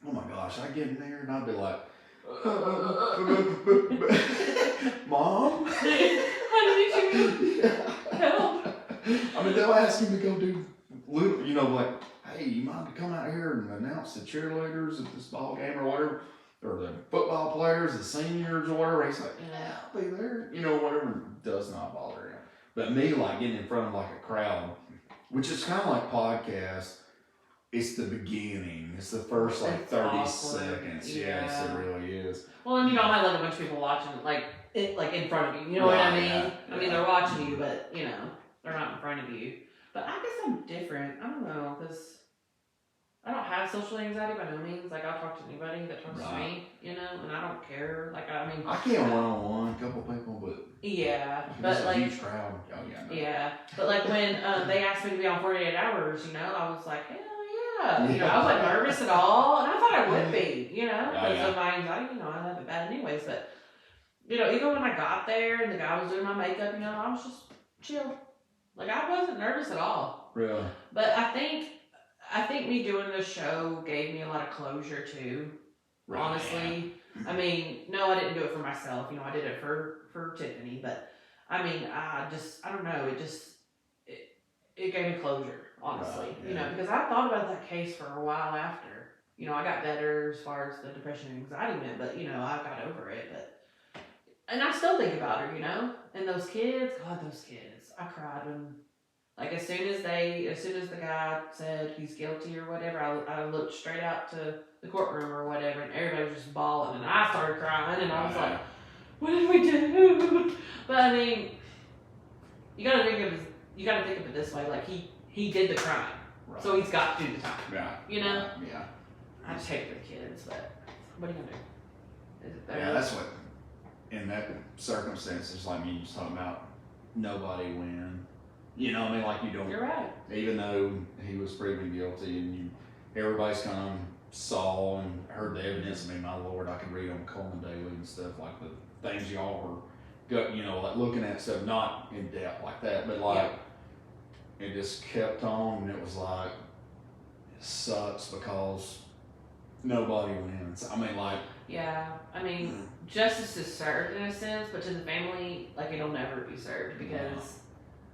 Speaker 1: Oh my gosh, I get in there and I'd be like, Mom?
Speaker 2: I need you help.
Speaker 1: I mean, they'll ask him to go do little, like, hey, you mind to come out here and announce the cheerleaders at this ball game or whatever, or the football players, the seniors or whatever. He's like, yeah, I'll be there. Whatever does not bother him. But me, like, getting in front of, like, a crowd, which is kind of like podcast, it's the beginning. It's the first, like, 30 seconds. Yeah. Yes, it really is.
Speaker 2: Well, and you don't have, like, a bunch of people watching, like in front of you. You know what I mean? Yeah. I mean, they're watching you, but, they're not in front of you. But I guess I'm different. I don't know, because I don't have social anxiety by no means. Like, I'll talk to anybody that talks to me, and I don't care. Like, I mean,
Speaker 1: I can't one-on-one, a couple people, but
Speaker 2: but like,
Speaker 1: a huge crowd. Oh, yeah. No.
Speaker 2: Yeah, but like when they asked me to be on 48 Hours, I was like, hell yeah. I wasn't nervous at all, and I thought I would be, because of my anxiety. I have it bad anyways, but even when I got there and the guy was doing my makeup, I was just chill. Like, I wasn't nervous at all.
Speaker 1: Really?
Speaker 2: But I think me doing this show gave me a lot of closure too. Right. Honestly, I mean, no, I didn't do it for myself. I did it for Tiffany. But I mean, I don't know. It gave me closure, honestly. Right. Because I thought about that case for a while after. I got better as far as the depression and anxiety went, but I got over it. And I still think about her. And those kids, God, those kids. I cried when. Like, as soon as the guy said he's guilty or whatever, I looked straight out to the courtroom or whatever, and everybody was just bawling, and I started crying, and I was like, what did we do? But I mean, you gotta think of it this way, like he did the crime, so he's got to do the time. Yeah.
Speaker 1: Yeah.
Speaker 2: I just hate the kids, but what are you gonna do? Is it better?
Speaker 1: Yeah, that's what. In that circumstance, it's like me just talking about nobody win. You know what I mean? Like you don't,
Speaker 2: You're right.
Speaker 1: even though he was proven guilty and everybody's kind of saw and heard the evidence. I mean, my Lord, I could read on Coleman Daily and stuff, like the things y'all were, like looking at stuff, not in depth like that, but like, it just kept on, and it was like, it sucks because nobody wins. I mean, like.
Speaker 2: Yeah, I mean, justice is served in a sense, but to the family, like, it'll never be served because,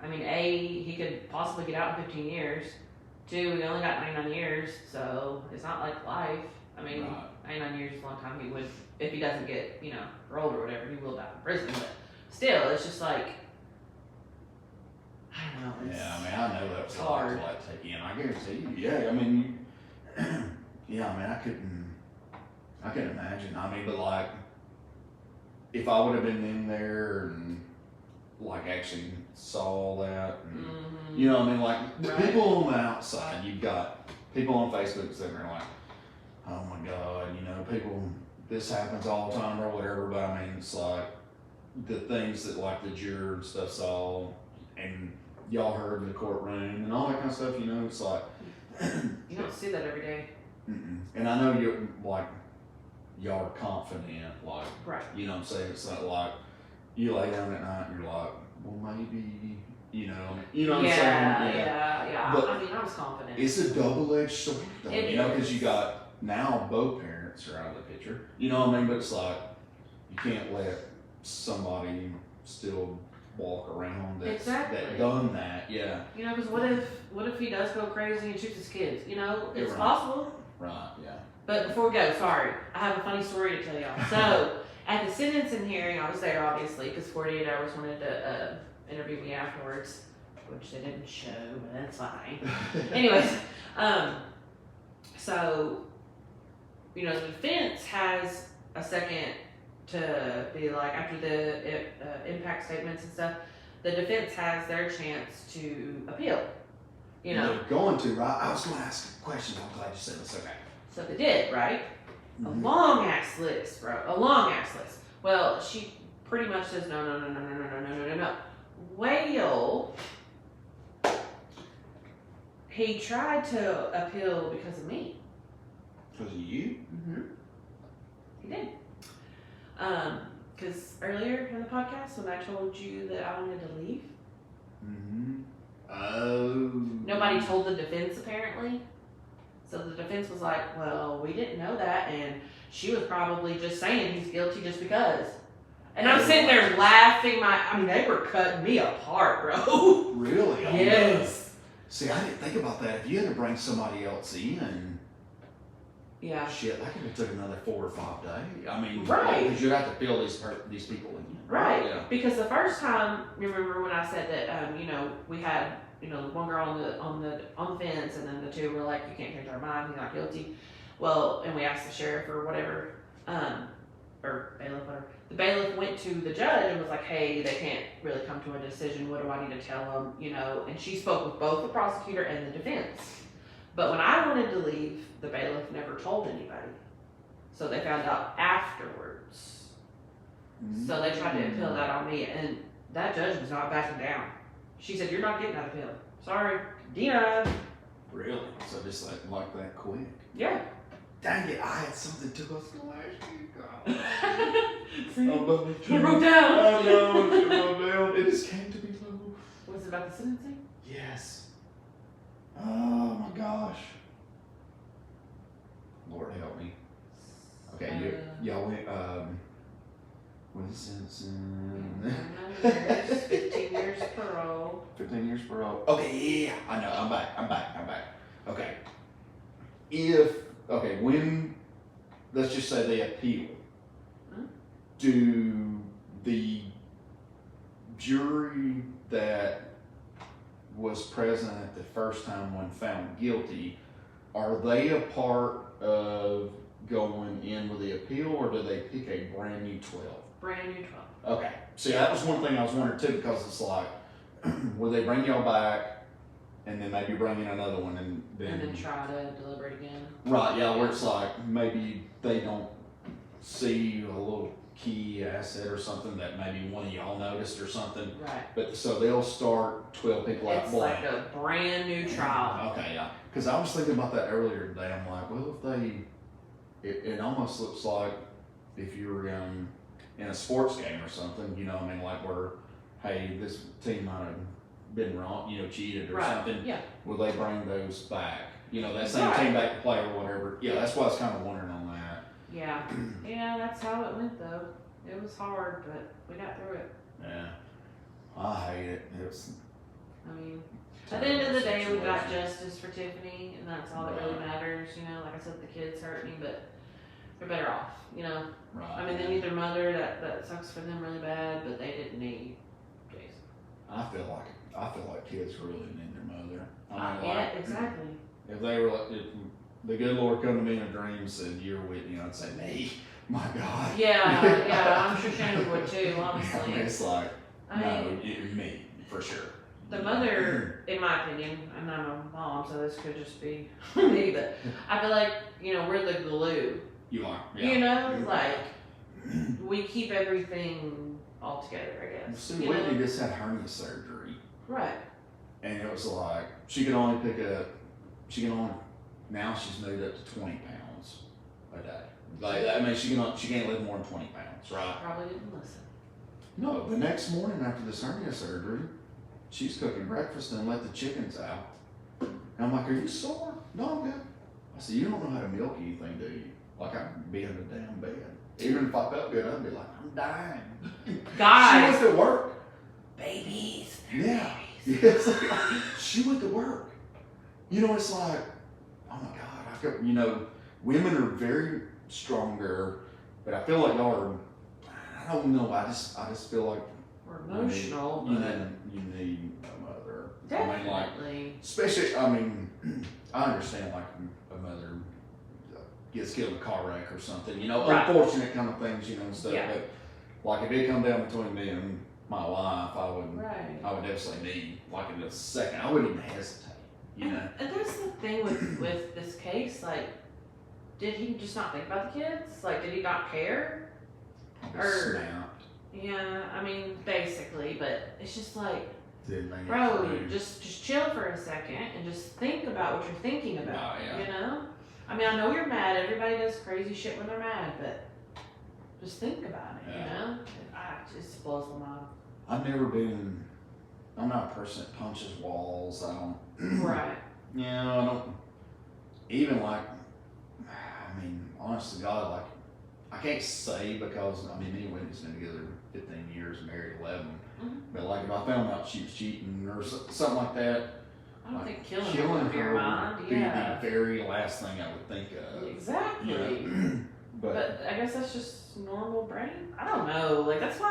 Speaker 2: I mean, A, he could possibly get out in 15 years. 2, he only got 99 years, so it's not like life. I mean, 99 years is a long time. He would, if he doesn't get, paroled or whatever, he will die in prison, but still, it's just like, I don't know.
Speaker 1: Yeah, I mean, I know that was
Speaker 2: hard
Speaker 1: to like take in. I guarantee you. Yeah, I mean, yeah, I mean, I couldn't imagine. I mean, but like, if I would have been in there and like actually saw that, and, you know what I mean? Like, the people on the outside, you've got people on Facebook sitting there like, oh my God, people, this happens all the time or whatever, but I mean, it's like the things that like the juror and stuff saw and y'all heard in the courtroom and all that kind of stuff, it's like.
Speaker 2: You don't see that every day.
Speaker 1: And I know you're like, y'all are confident, like, you know what I'm saying? It's not like you lay down at night and you're like, well, maybe, you know what I'm saying?
Speaker 2: Yeah.
Speaker 1: But
Speaker 2: I mean, I was confident.
Speaker 1: it's a double-edged sword, though,
Speaker 2: It
Speaker 1: because you got now both parents are out of the picture. You know what I mean? But it's like, you can't let somebody still walk around that done that,
Speaker 2: because what if he does go crazy and shoots his kids? It's possible.
Speaker 1: Right, yeah.
Speaker 2: But before we go, sorry, I have a funny story to tell y'all. So, at the sentencing hearing, I was there obviously because 48 Hours wanted to interview me afterwards, which they didn't show, but that's fine. Anyways, so, the defense has a second to be like, after the impact statements and stuff, the defense has their chance to appeal.
Speaker 1: They're going to, right? I was going to ask a question. I'm glad you said this. Okay.
Speaker 2: So they did, right? A long ass list, bro. A long ass list. Well, she pretty much says no. Well, he tried to appeal because of me.
Speaker 1: Because of you?
Speaker 2: He did. Because earlier in the podcast when I told you that I wanted to leave.
Speaker 1: Oh.
Speaker 2: Nobody told the defense apparently. So the defense was like, well, we didn't know that, and she was probably just saying he's guilty just because. And I'm sitting there laughing they were cutting me apart, bro.
Speaker 1: Really?
Speaker 2: Yes.
Speaker 1: See, I didn't think about that. If you had to bring somebody else in, shit, that could have took another 4 or 5 days. I mean, because you'd have to fill these people in.
Speaker 2: Right. Yeah. Because the first time, remember when I said that, we had, one girl on the fence, and then the 2 were like, you can't change our mind, he's not guilty. Well, and we asked the sheriff or whatever, or bailiff, whatever. The bailiff went to the judge and was like, hey, they can't really come to a decision. What do I need to tell them? And she spoke with both the prosecutor and the defense. But when I wanted to leave, the bailiff never told anybody. So they found out afterwards. So they tried to appeal that on me, and that judge was not backing down. She said, you're not getting that appeal. Sorry. Denied.
Speaker 1: Really? So just like that quick?
Speaker 2: Yeah.
Speaker 1: Dang it, I had something to go through last week.
Speaker 2: See? He wrote down.
Speaker 1: I know, it wrote down. It just came to me low.
Speaker 2: Was it about the sentencing?
Speaker 1: Yes. Oh my gosh. Lord help me. Okay, y'all went, what is sentencing?
Speaker 2: 15 years parole.
Speaker 1: 15 years parole. Okay, yeah, I know, I'm back. Okay. When, let's just say they appeal, do the jury that was present at the first time when found guilty, are they a part of going in with the appeal, or do they pick a brand new 12?
Speaker 2: Brand new 12.
Speaker 1: Okay. See, that was one thing I was wondering too, because it's like, will they bring y'all back and then maybe bring in another one and then
Speaker 2: try to deliberate again?
Speaker 1: Right, yeah, where it's like maybe they don't see a little key asset or something that maybe one of y'all noticed or something.
Speaker 2: Right.
Speaker 1: But so they'll start 12 people out
Speaker 2: It's
Speaker 1: blank.
Speaker 2: like a brand new trial.
Speaker 1: Okay, yeah. Because I was thinking about that earlier today. I'm like, well, it almost looks like if you were in a sports game or something, you know, I mean, like where, hey, this team might have been wrong, you know, cheated or something.
Speaker 2: Yeah.
Speaker 1: Will they bring those back? You know, that same
Speaker 2: Right.
Speaker 1: team back to play or whatever. Yeah, that's what I was kind of wondering on that.
Speaker 2: Yeah. Yeah, that's how it went though. It was hard, but we got through it.
Speaker 1: Yeah. I hate it. It's
Speaker 2: I mean, at the end of the day, we got
Speaker 1: situation.
Speaker 2: justice for Tiffany, and that's all that really matters. You know, like I said, the kids hurt me, but they're better off. You know,
Speaker 1: Right.
Speaker 2: I mean, they need their mother. That sucks for them really bad, but they didn't need Jason.
Speaker 1: I feel like kids really need their mother. I mean,
Speaker 2: Yeah,
Speaker 1: like,
Speaker 2: exactly.
Speaker 1: if they were like, if the good Lord come to me in a dream and said, "You're with me," I'd say, "Me, my God."
Speaker 2: Yeah, I'm sure Shannon would too. Honestly,
Speaker 1: It's like,
Speaker 2: I
Speaker 1: no,
Speaker 2: mean,
Speaker 1: me for sure.
Speaker 2: the mother, in my opinion, and I'm a mom, so this could just be me, but I feel like, you know, we're the glue.
Speaker 1: You are. Yeah.
Speaker 2: You know, like, we keep everything all together, I guess.
Speaker 1: Sue
Speaker 2: You
Speaker 1: Whitney
Speaker 2: know?
Speaker 1: just had hernia surgery,
Speaker 2: Right.
Speaker 1: and it was like she can only now she's moved up to 20 pounds a day. Like, I mean, she can't live more than 20 pounds, right?
Speaker 2: Probably didn't listen.
Speaker 1: No, the next morning after this hernia surgery, she's cooking breakfast and let the chickens out. And I'm like, "Are you sore?" "No, I'm good." I said, "You don't know how to milk anything, do you?" Like, I'd be in the damn bed. Even if I felt good, I'd be like, "I'm dying."
Speaker 2: Guys!
Speaker 1: She went to work.
Speaker 2: Babies.
Speaker 1: Yeah.
Speaker 2: Babies.
Speaker 1: Yes. She went to work. You know, it's like, oh my God, women are very stronger, but I feel like y'all are, I don't know, I just feel like
Speaker 2: We're emotional,
Speaker 1: you
Speaker 2: but
Speaker 1: need a mother. I mean, like,
Speaker 2: definitely.
Speaker 1: especially, I mean, I understand like a mother gets killed in a car wreck or something, you know,
Speaker 2: Right.
Speaker 1: unfortunate kind of things, you know, and stuff.
Speaker 2: Yeah.
Speaker 1: But like if it come down between me and my wife, I would
Speaker 2: Right.
Speaker 1: definitely need like in a second. I wouldn't even hesitate, you know.
Speaker 2: And that's the thing with this case, like, did he just not think about the kids? Like, did he not care?
Speaker 1: Probably snapped.
Speaker 2: Yeah, I mean, basically, but it's just like,
Speaker 1: Didn't make it
Speaker 2: bro,
Speaker 1: through.
Speaker 2: just chill for a second and just think about what you're thinking about.
Speaker 1: Oh, yeah.
Speaker 2: You know? I mean, I know you're mad. Everybody does crazy shit when they're mad, but just think about it.
Speaker 1: Yeah.
Speaker 2: You know? It just blows my mind.
Speaker 1: I'm not a person that punches walls. I don't.
Speaker 2: Right.
Speaker 1: Yeah, I don't. Even like, I mean, honest to God, like, I can't say because, I mean, me and Whitney's been together 15 years, married 11.
Speaker 2: Mhm.
Speaker 1: But like, if I found out she was cheating or something like that,
Speaker 2: I don't
Speaker 1: like,
Speaker 2: think killing would be your
Speaker 1: her
Speaker 2: mind.
Speaker 1: would be
Speaker 2: Yeah.
Speaker 1: the very last thing I would think of.
Speaker 2: Exactly.
Speaker 1: You know?
Speaker 2: But I guess that's just normal brain. I don't know. Like, that's why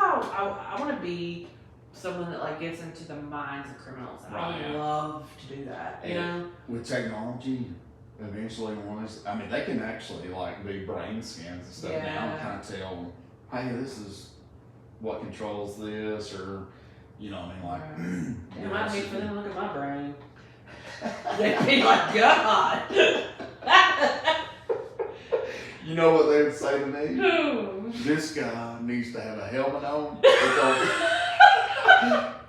Speaker 2: I want to be someone that like gets into the minds of criminals. I
Speaker 1: Right.
Speaker 2: would love to do that. You
Speaker 1: And
Speaker 2: know?
Speaker 1: with technology, eventually I mean, they can actually like do brain scans and stuff now and
Speaker 2: Yeah.
Speaker 1: kind of tell, hey, this is what controls this, or, you know, I mean, like,
Speaker 2: Right.
Speaker 1: you
Speaker 2: It
Speaker 1: know,
Speaker 2: might be
Speaker 1: it's-
Speaker 2: for them to look at my brain. They'd be like, God.
Speaker 1: You know what they would say to me?
Speaker 2: No.
Speaker 1: This guy needs to have a helmet on because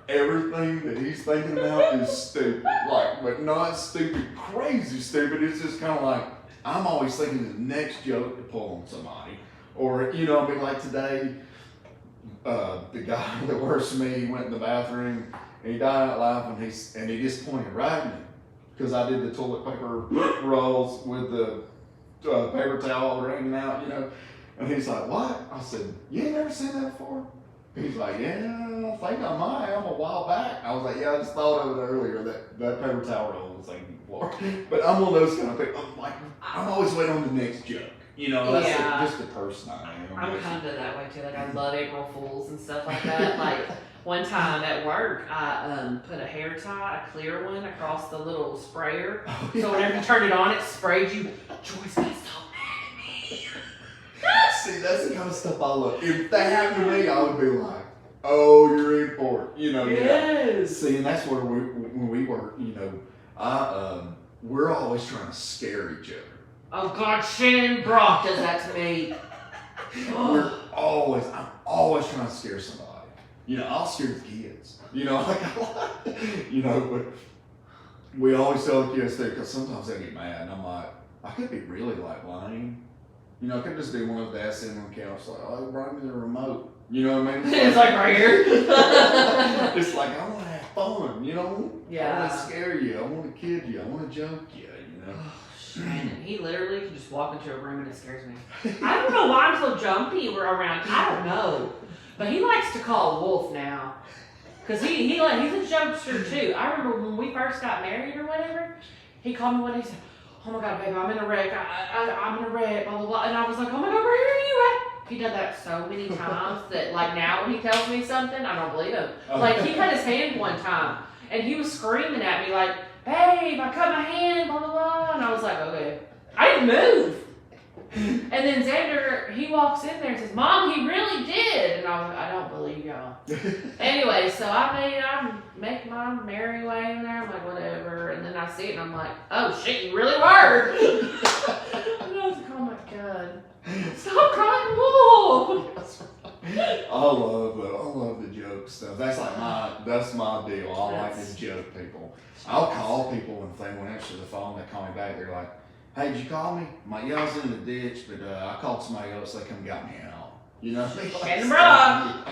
Speaker 1: everything that he's thinking about is stupid. Like, but not stupid, crazy stupid. It's just kind of like, I'm always thinking the next joke to pull on somebody. Or, you know, I mean, like today, the guy that works for me, he went in the bathroom and he died out laughing and he just pointed right at me because I did the toilet paper rolls with the paper towel hanging out, you know. And he's like, "What?" I said, "You ain't never seen that before?" He's like, "Yeah, I think I might have a while back." I was like, "Yeah, I just thought of it earlier that paper towel roll was like the floor." But I'm one of those kind of people. I'm always waiting on the next joke. You know, that's
Speaker 2: Yeah.
Speaker 1: just the person I am.
Speaker 2: I'm kind of that way too. Like, I love April Fools and stuff like that. Like, one time at work, I put a hair tie, a clear one, across the little sprayer.
Speaker 1: Oh,
Speaker 2: So whenever you turned it on, it sprayed you. Joyce got so mad at me.
Speaker 1: See, that's the kind of stuff I love. If that happened to me, I would be like, "Oh, you're in for it." You know, yeah.
Speaker 2: Yes.
Speaker 1: See, and that's where when we work, you know, we're always trying to scare each other.
Speaker 2: Oh God, Shannon Brock does that to me.
Speaker 1: We're I'm always trying to scare somebody. You know, I'll scare the kids. You know, but we always tell the kids too, because sometimes they get mad, and I'm like, I could be really like lying. You know, I could just be one of the dads sitting on the couch like, oh, bring me the remote. You know what I mean?
Speaker 2: It's like right here.
Speaker 1: It's like, I want to have fun, you know?
Speaker 2: Yeah.
Speaker 1: I want to scare you. I want to kid you. I want to joke you, you know?
Speaker 2: Man, he literally can just walk into a room and it scares me. I don't know why I'm so jumpy around. I don't know. But he likes to call Wolf now. Because he's a jokester too. I remember when we first got married or whatever, he called me one day and said, oh my God, baby, I'm in a wreck. I'm in a wreck, blah, blah, blah. And I was like, oh my God, where are you at? He did that so many times that, like, now when he tells me something, I don't believe him. Like, he cut his hand one time, and he was screaming at me, like, babe, I cut my hand, blah, blah, blah. And I was like, okay. I didn't move. And then Xander, he walks in there and says, Mom, he really did. And I was like, I don't believe y'all. Anyway, so I make my merry way in there. I'm like, whatever. And then I see it and I'm like, oh shit, you really were. And I was like, oh my God. Stop crying, Wolf.
Speaker 1: I love the joke stuff. That's my deal. I like to joke people. I'll call people and if they won't answer the phone, they call me back. They're like, hey, did you call me? I'm like, yeah, I was in the ditch, but I called somebody else. They come got me out. You know?
Speaker 2: And bro.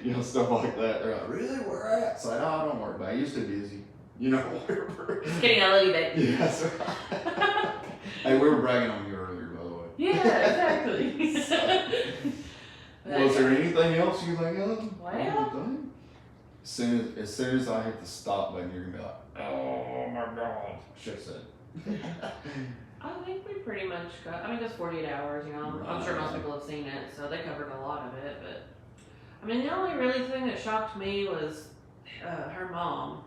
Speaker 1: You know, stuff like that. They're like, really? Where at? It's like, oh, don't worry about it. You're too busy. You know, whatever.
Speaker 2: Just kidding, I love you, babe.
Speaker 1: Yeah, that's right. Hey, we were bragging on you earlier, by the way.
Speaker 2: Yeah, exactly.
Speaker 1: Was there anything else you think of?
Speaker 2: Well.
Speaker 1: As soon as I hit the stop button, you're going to be like, oh my God. Should have said.
Speaker 2: I think we pretty much got, I mean, it's 48 hours, you know. I'm sure most people have seen it, so they covered a lot of it. But, I mean, the only really thing that shocked me was her mom.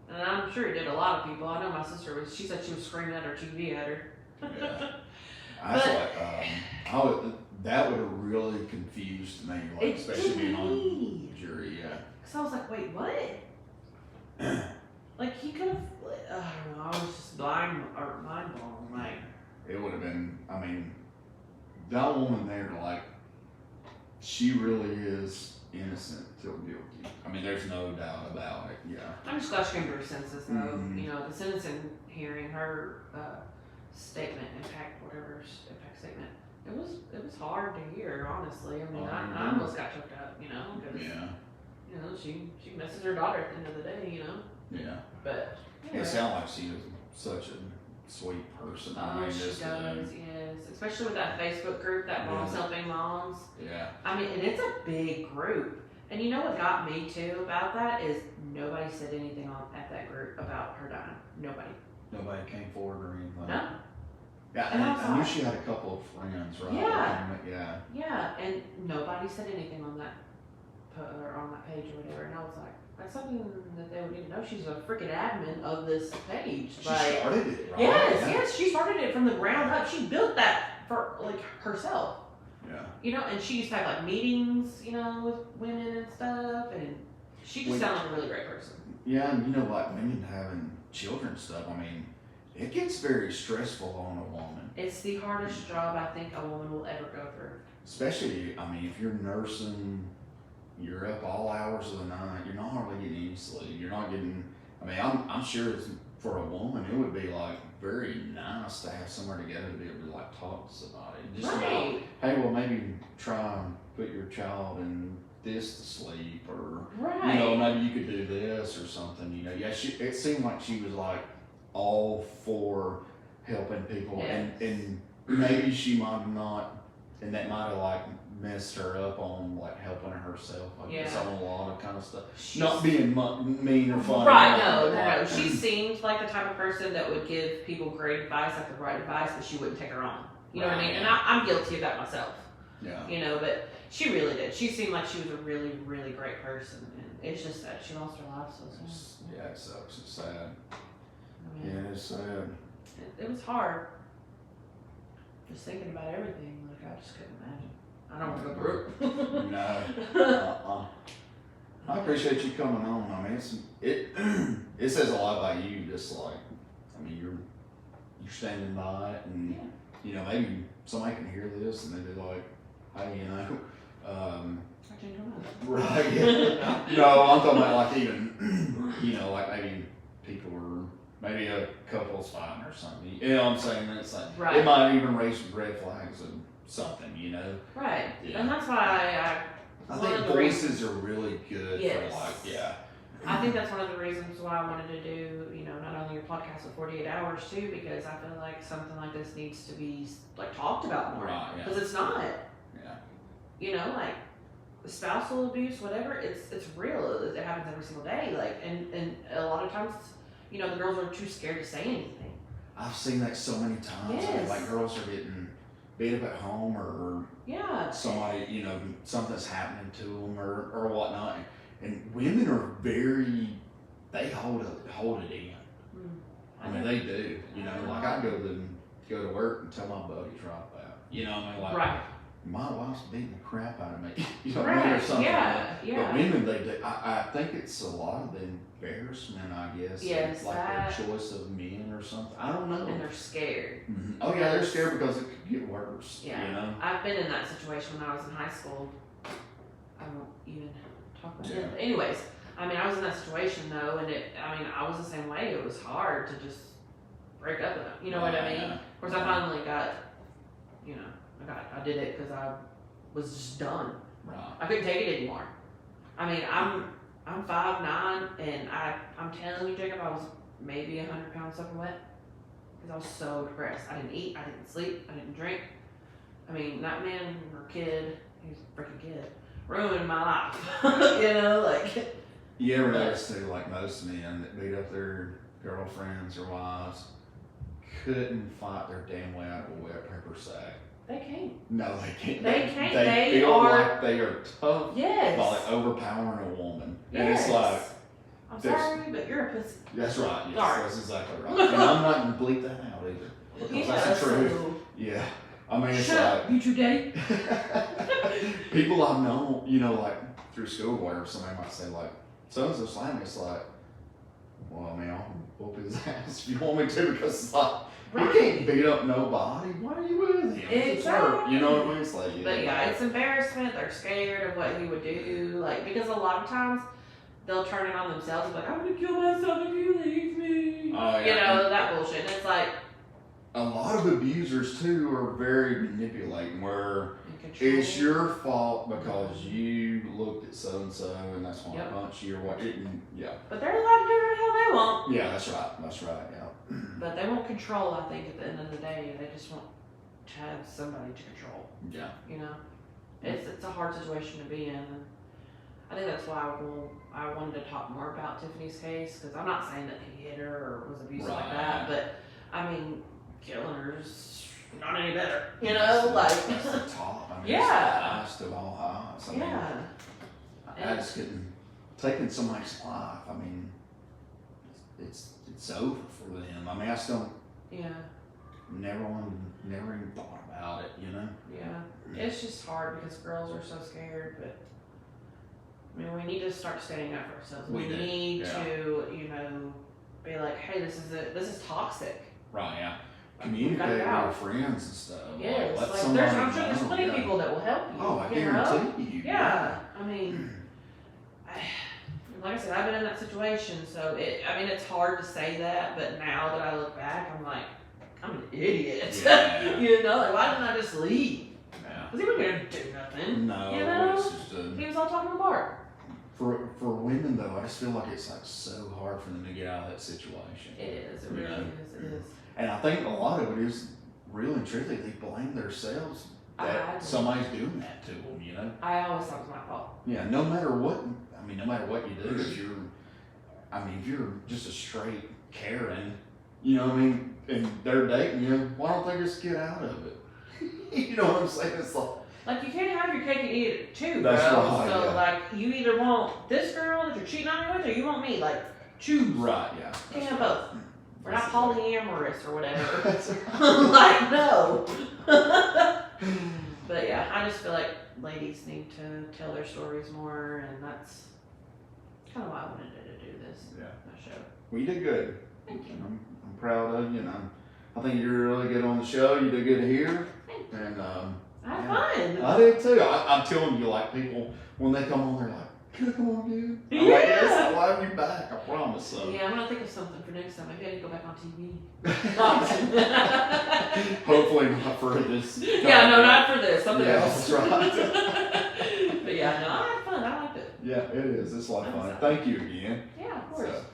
Speaker 2: And I'm sure it did a lot of people. I know my sister she said she was screaming at her TV at her.
Speaker 1: Yeah. I feel like that would have really confused me, like, especially being on the jury, yeah.
Speaker 2: Because I was like, wait, what? Like, he could have, I don't know, I was just mind blown. Like,
Speaker 1: it would have been, I mean, that woman there, like, she really is innocent till guilty. I mean, there's no doubt about it, yeah.
Speaker 2: I'm just glad she came to her senses, though.
Speaker 1: Mm-hmm.
Speaker 2: You know, the sentencing hearing, her statement, impact statement, it was hard to hear, honestly. I mean, I almost got choked up, you know, because,
Speaker 1: yeah.
Speaker 2: you know, she misses her daughter at the end of the day, you know.
Speaker 1: Yeah.
Speaker 2: But,
Speaker 1: It sounded like she was such a sweet person.
Speaker 2: Oh,
Speaker 1: I mean,
Speaker 2: she does, yes. Especially with that Facebook group, that Moms Helping Moms.
Speaker 1: Yeah.
Speaker 2: I mean, and it's a big group. And you know what got me too about that is nobody said anything at that group about her dying. Nobody
Speaker 1: came forward or anything.
Speaker 2: No.
Speaker 1: Yeah,
Speaker 2: And
Speaker 1: I knew she had a couple of friends, right?
Speaker 2: Yeah. Yeah, and nobody said anything on that page or whatever. And I was like, that's something that they would need to know. She's a freaking admin of this page.
Speaker 1: She started it, right?
Speaker 2: Yes, she started it from the ground up. She built that for like herself.
Speaker 1: Yeah.
Speaker 2: You know, and she used to have like meetings, you know, with women and stuff, and she just sounded like a really great person.
Speaker 1: Yeah, and you know, like women having children and stuff, I mean, it gets very stressful on a woman.
Speaker 2: It's the hardest job I think a woman will ever go through.
Speaker 1: Especially, I mean, if you're nursing, you're up all hours of the night, you're not hardly getting any sleep, you're not getting, I mean, I'm sure for a woman, it would be like very nice to have somewhere to go to be able to like talk to somebody. Just about, hey, well, maybe try and put your child in this to sleep, or you know, maybe you could do this or something. You know, yeah, it seemed like she was like all for helping people, and maybe she might have not, and that might have like messed her up on like helping herself. I guess on a lot of kind of stuff. Not being mean or funny.
Speaker 2: Right? No. She seemed like the type of person that would give people great advice, like the right advice, but she wouldn't take her own. You know what I mean? And I'm guilty of that myself.
Speaker 1: Yeah.
Speaker 2: You know, but she really did. She seemed like she was a really, really great person, and it's just that she lost her life so soon.
Speaker 1: Yeah, it sucks. It's sad.
Speaker 2: I mean,
Speaker 1: Yeah, it's sad.
Speaker 2: It was hard. Just thinking about everything, like I just couldn't imagine. I don't want to go through.
Speaker 1: No. I appreciate you coming on. I mean, it says a lot about you. Just like, I mean, you're standing by it, and you know, maybe somebody can hear this and they'd be like, you know,
Speaker 2: I changed my mind.
Speaker 1: right, yeah. No, I'm talking about like even, you know, like maybe people were, maybe a couple's fighting or something. You know what I'm saying? It's like,
Speaker 2: Right.
Speaker 1: it might even raise red flags of something, you know?
Speaker 2: Right.
Speaker 1: Yeah.
Speaker 2: And that's why
Speaker 1: I
Speaker 2: one
Speaker 1: think
Speaker 2: of the
Speaker 1: voices are really good
Speaker 2: Yes.
Speaker 1: for like, yeah.
Speaker 2: I think that's one of the reasons why I wanted to do, you know, not only your podcast with 48 Hours too, because I feel like something like this needs to be like talked about more.
Speaker 1: Right, yeah.
Speaker 2: Because it's not.
Speaker 1: Yeah.
Speaker 2: You know, like spousal abuse, whatever, it's real. It happens every single day. Like, and a lot of times, you know, the girls are too scared to say anything.
Speaker 1: I've seen that so many times. I mean,
Speaker 2: Yes.
Speaker 1: like girls are getting beat up at home or
Speaker 2: Yeah.
Speaker 1: somebody, you know, something's happening to them or whatnot. And women are very, they hold it in. I mean, they do. You know, like I go to work and tell my buddies right back. You know what I mean? Like,
Speaker 2: Right.
Speaker 1: my wife's beating the crap out of me. You know what I mean? Or
Speaker 2: Right.
Speaker 1: something.
Speaker 2: Yeah. Yeah.
Speaker 1: But women, they do. I think it's a lot of the embarrassment, I guess.
Speaker 2: Yes,
Speaker 1: Like
Speaker 2: that-
Speaker 1: their choice of men or something. I don't know.
Speaker 2: And they're scared.
Speaker 1: Mhm. Oh yeah, they're scared because it could get worse.
Speaker 2: Yeah.
Speaker 1: You know.
Speaker 2: I've been in that situation when I was in high school. I won't even talk about
Speaker 1: Yeah.
Speaker 2: it. But anyways, I mean, I was in that situation though, and I was the same way. It was hard to just break up with them. You know what I mean?
Speaker 1: Yeah.
Speaker 2: Of course, I finally got, you know, I did it because I was just done.
Speaker 1: Right.
Speaker 2: I couldn't take it anymore. I mean, I'm 5'9", and I'm telling you, Jacob, I was maybe 100 pounds soaking wet because I was so depressed. I didn't eat, I didn't sleep, I didn't drink. I mean, that man or kid, he was a freaking kid, ruined my life. You know, like.
Speaker 1: You ever notice too, like most men that beat up their girlfriends or wives couldn't fight their damn way out of a wet pepper sack.
Speaker 2: They can't.
Speaker 1: No, they can't.
Speaker 2: They can't.
Speaker 1: They
Speaker 2: They
Speaker 1: feel
Speaker 2: are-
Speaker 1: like they are tough
Speaker 2: Yes.
Speaker 1: by like overpowering a woman. And
Speaker 2: Yes.
Speaker 1: it's like,
Speaker 2: I'm
Speaker 1: there's-
Speaker 2: sorry, but you're a pussy.
Speaker 1: that's right. Yes,
Speaker 2: Sorry.
Speaker 1: that's exactly right. And I'm not going to bleep that out either. Because that's the truth.
Speaker 2: so-
Speaker 1: Yeah. I mean, it's
Speaker 2: Shut up, you two daddy.
Speaker 1: like, people I've known, you know, like through school or whatever, somebody might say like, so-and-so slammed me. It's like, well, I mean, I'll whoop his ass if you want me to, because it's like, you can't beat up nobody. Why are you with him? It's work. You know what I mean? It's like,
Speaker 2: But yeah, it's embarrassment. They're scared of what he would do. Like, because a lot of times they'll turn it on themselves and be like, I'm gonna kill myself if you leave me.
Speaker 1: Oh, yeah.
Speaker 2: You know, that bullshit. And it's like,
Speaker 1: a lot of abusers too are very manipulating, where
Speaker 2: in control.
Speaker 1: it's your fault because you looked at so and so and that's why I
Speaker 2: Yep.
Speaker 1: punched you or what. Yeah.
Speaker 2: But they're allowed to do whatever the hell they want.
Speaker 1: Yeah, that's right. That's right. Yeah.
Speaker 2: But they won't control, I think, at the end of the day. They just want to have somebody to control.
Speaker 1: Yeah.
Speaker 2: You know? It's a hard situation to be in. And I think that's why I wanted to talk more about Tiffany's case, because I'm not saying that he hit her or was abusive like that, but I mean, killing her's not any better. You know? Like,
Speaker 1: That's the top. I mean,
Speaker 2: Yeah.
Speaker 1: it's the highest of all highs. I mean,
Speaker 2: yeah.
Speaker 1: I just couldn't, taking somebody's life, I mean, it's over for them. I mean, I still
Speaker 2: Yeah.
Speaker 1: never even thought about it, you know?
Speaker 2: Yeah. It's just hard because girls are so scared, but I mean, we need to start standing up for ourselves. We
Speaker 1: We do,
Speaker 2: need
Speaker 1: yeah.
Speaker 2: to, you know, be like, hey, this is toxic.
Speaker 1: Right, yeah.
Speaker 2: Like,
Speaker 1: Communicate
Speaker 2: gotta
Speaker 1: with
Speaker 2: get
Speaker 1: your
Speaker 2: out.
Speaker 1: friends and stuff.
Speaker 2: Yes,
Speaker 1: let
Speaker 2: like
Speaker 1: somebody
Speaker 2: I'm sure there's
Speaker 1: know,
Speaker 2: plenty of
Speaker 1: yeah.
Speaker 2: people that will help you.
Speaker 1: Oh, I
Speaker 2: you know?
Speaker 1: guarantee you.
Speaker 2: Yeah, I mean, like I said, I've been in that situation, so it's hard to say that, but now that I look back, I'm like, I'm an idiot.
Speaker 1: Yeah.
Speaker 2: You know, like, why didn't I just leave?
Speaker 1: Yeah.
Speaker 2: Because he wasn't gonna do nothing.
Speaker 1: No,
Speaker 2: You know?
Speaker 1: it's just
Speaker 2: He was all talking about.
Speaker 1: for women though. I just feel like it's like so hard for them to get out of that situation.
Speaker 2: It is. It
Speaker 1: You
Speaker 2: really
Speaker 1: know?
Speaker 2: is. It is.
Speaker 1: And I think a lot of it is real and truthfully they blame themselves
Speaker 2: I
Speaker 1: that
Speaker 2: agree.
Speaker 1: somebody's doing that to them. You know?
Speaker 2: I always thought it was my fault.
Speaker 1: Yeah. No matter what. I mean, no matter what you do, if you're just a straight Karen, you know what I mean, and they're dating you, why don't they just get out of it? You know what I'm saying? It's like
Speaker 2: You can't have your cake and eat it too,
Speaker 1: That's
Speaker 2: bro.
Speaker 1: right,
Speaker 2: So
Speaker 1: yeah.
Speaker 2: like, you either want this girl that you're cheating on me with, or you want me. Like, choose.
Speaker 1: right, yeah.
Speaker 2: Can't
Speaker 1: That's
Speaker 2: have
Speaker 1: right.
Speaker 2: both. We're not
Speaker 1: That's
Speaker 2: polyamorous or whatever.
Speaker 1: That's
Speaker 2: Like, no. But yeah, I just feel like ladies need to tell their stories more, and that's kind of why I wanted to do this
Speaker 1: Yeah.
Speaker 2: show.
Speaker 1: Well, you did good.
Speaker 2: Thank you.
Speaker 1: I'm proud of you, and I think you're really good on the show. You did good here, and
Speaker 2: I had fun.
Speaker 1: I did too. I'm telling you, like, people, when they come on, they're like, can I come on again? I'm like,
Speaker 2: Yeah.
Speaker 1: yes, I'll have you back. I promise. So.
Speaker 2: Yeah, I'm gonna think of something for next time. Maybe I need to go back on TV.
Speaker 1: Hopefully not for this.
Speaker 2: Yeah, no, not for this. Something else.
Speaker 1: That's right.
Speaker 2: But yeah, no, I had fun. I liked it.
Speaker 1: Yeah, it is. It's a lot of fun. Thank you again.
Speaker 2: Yeah, of course.
Speaker 1: So.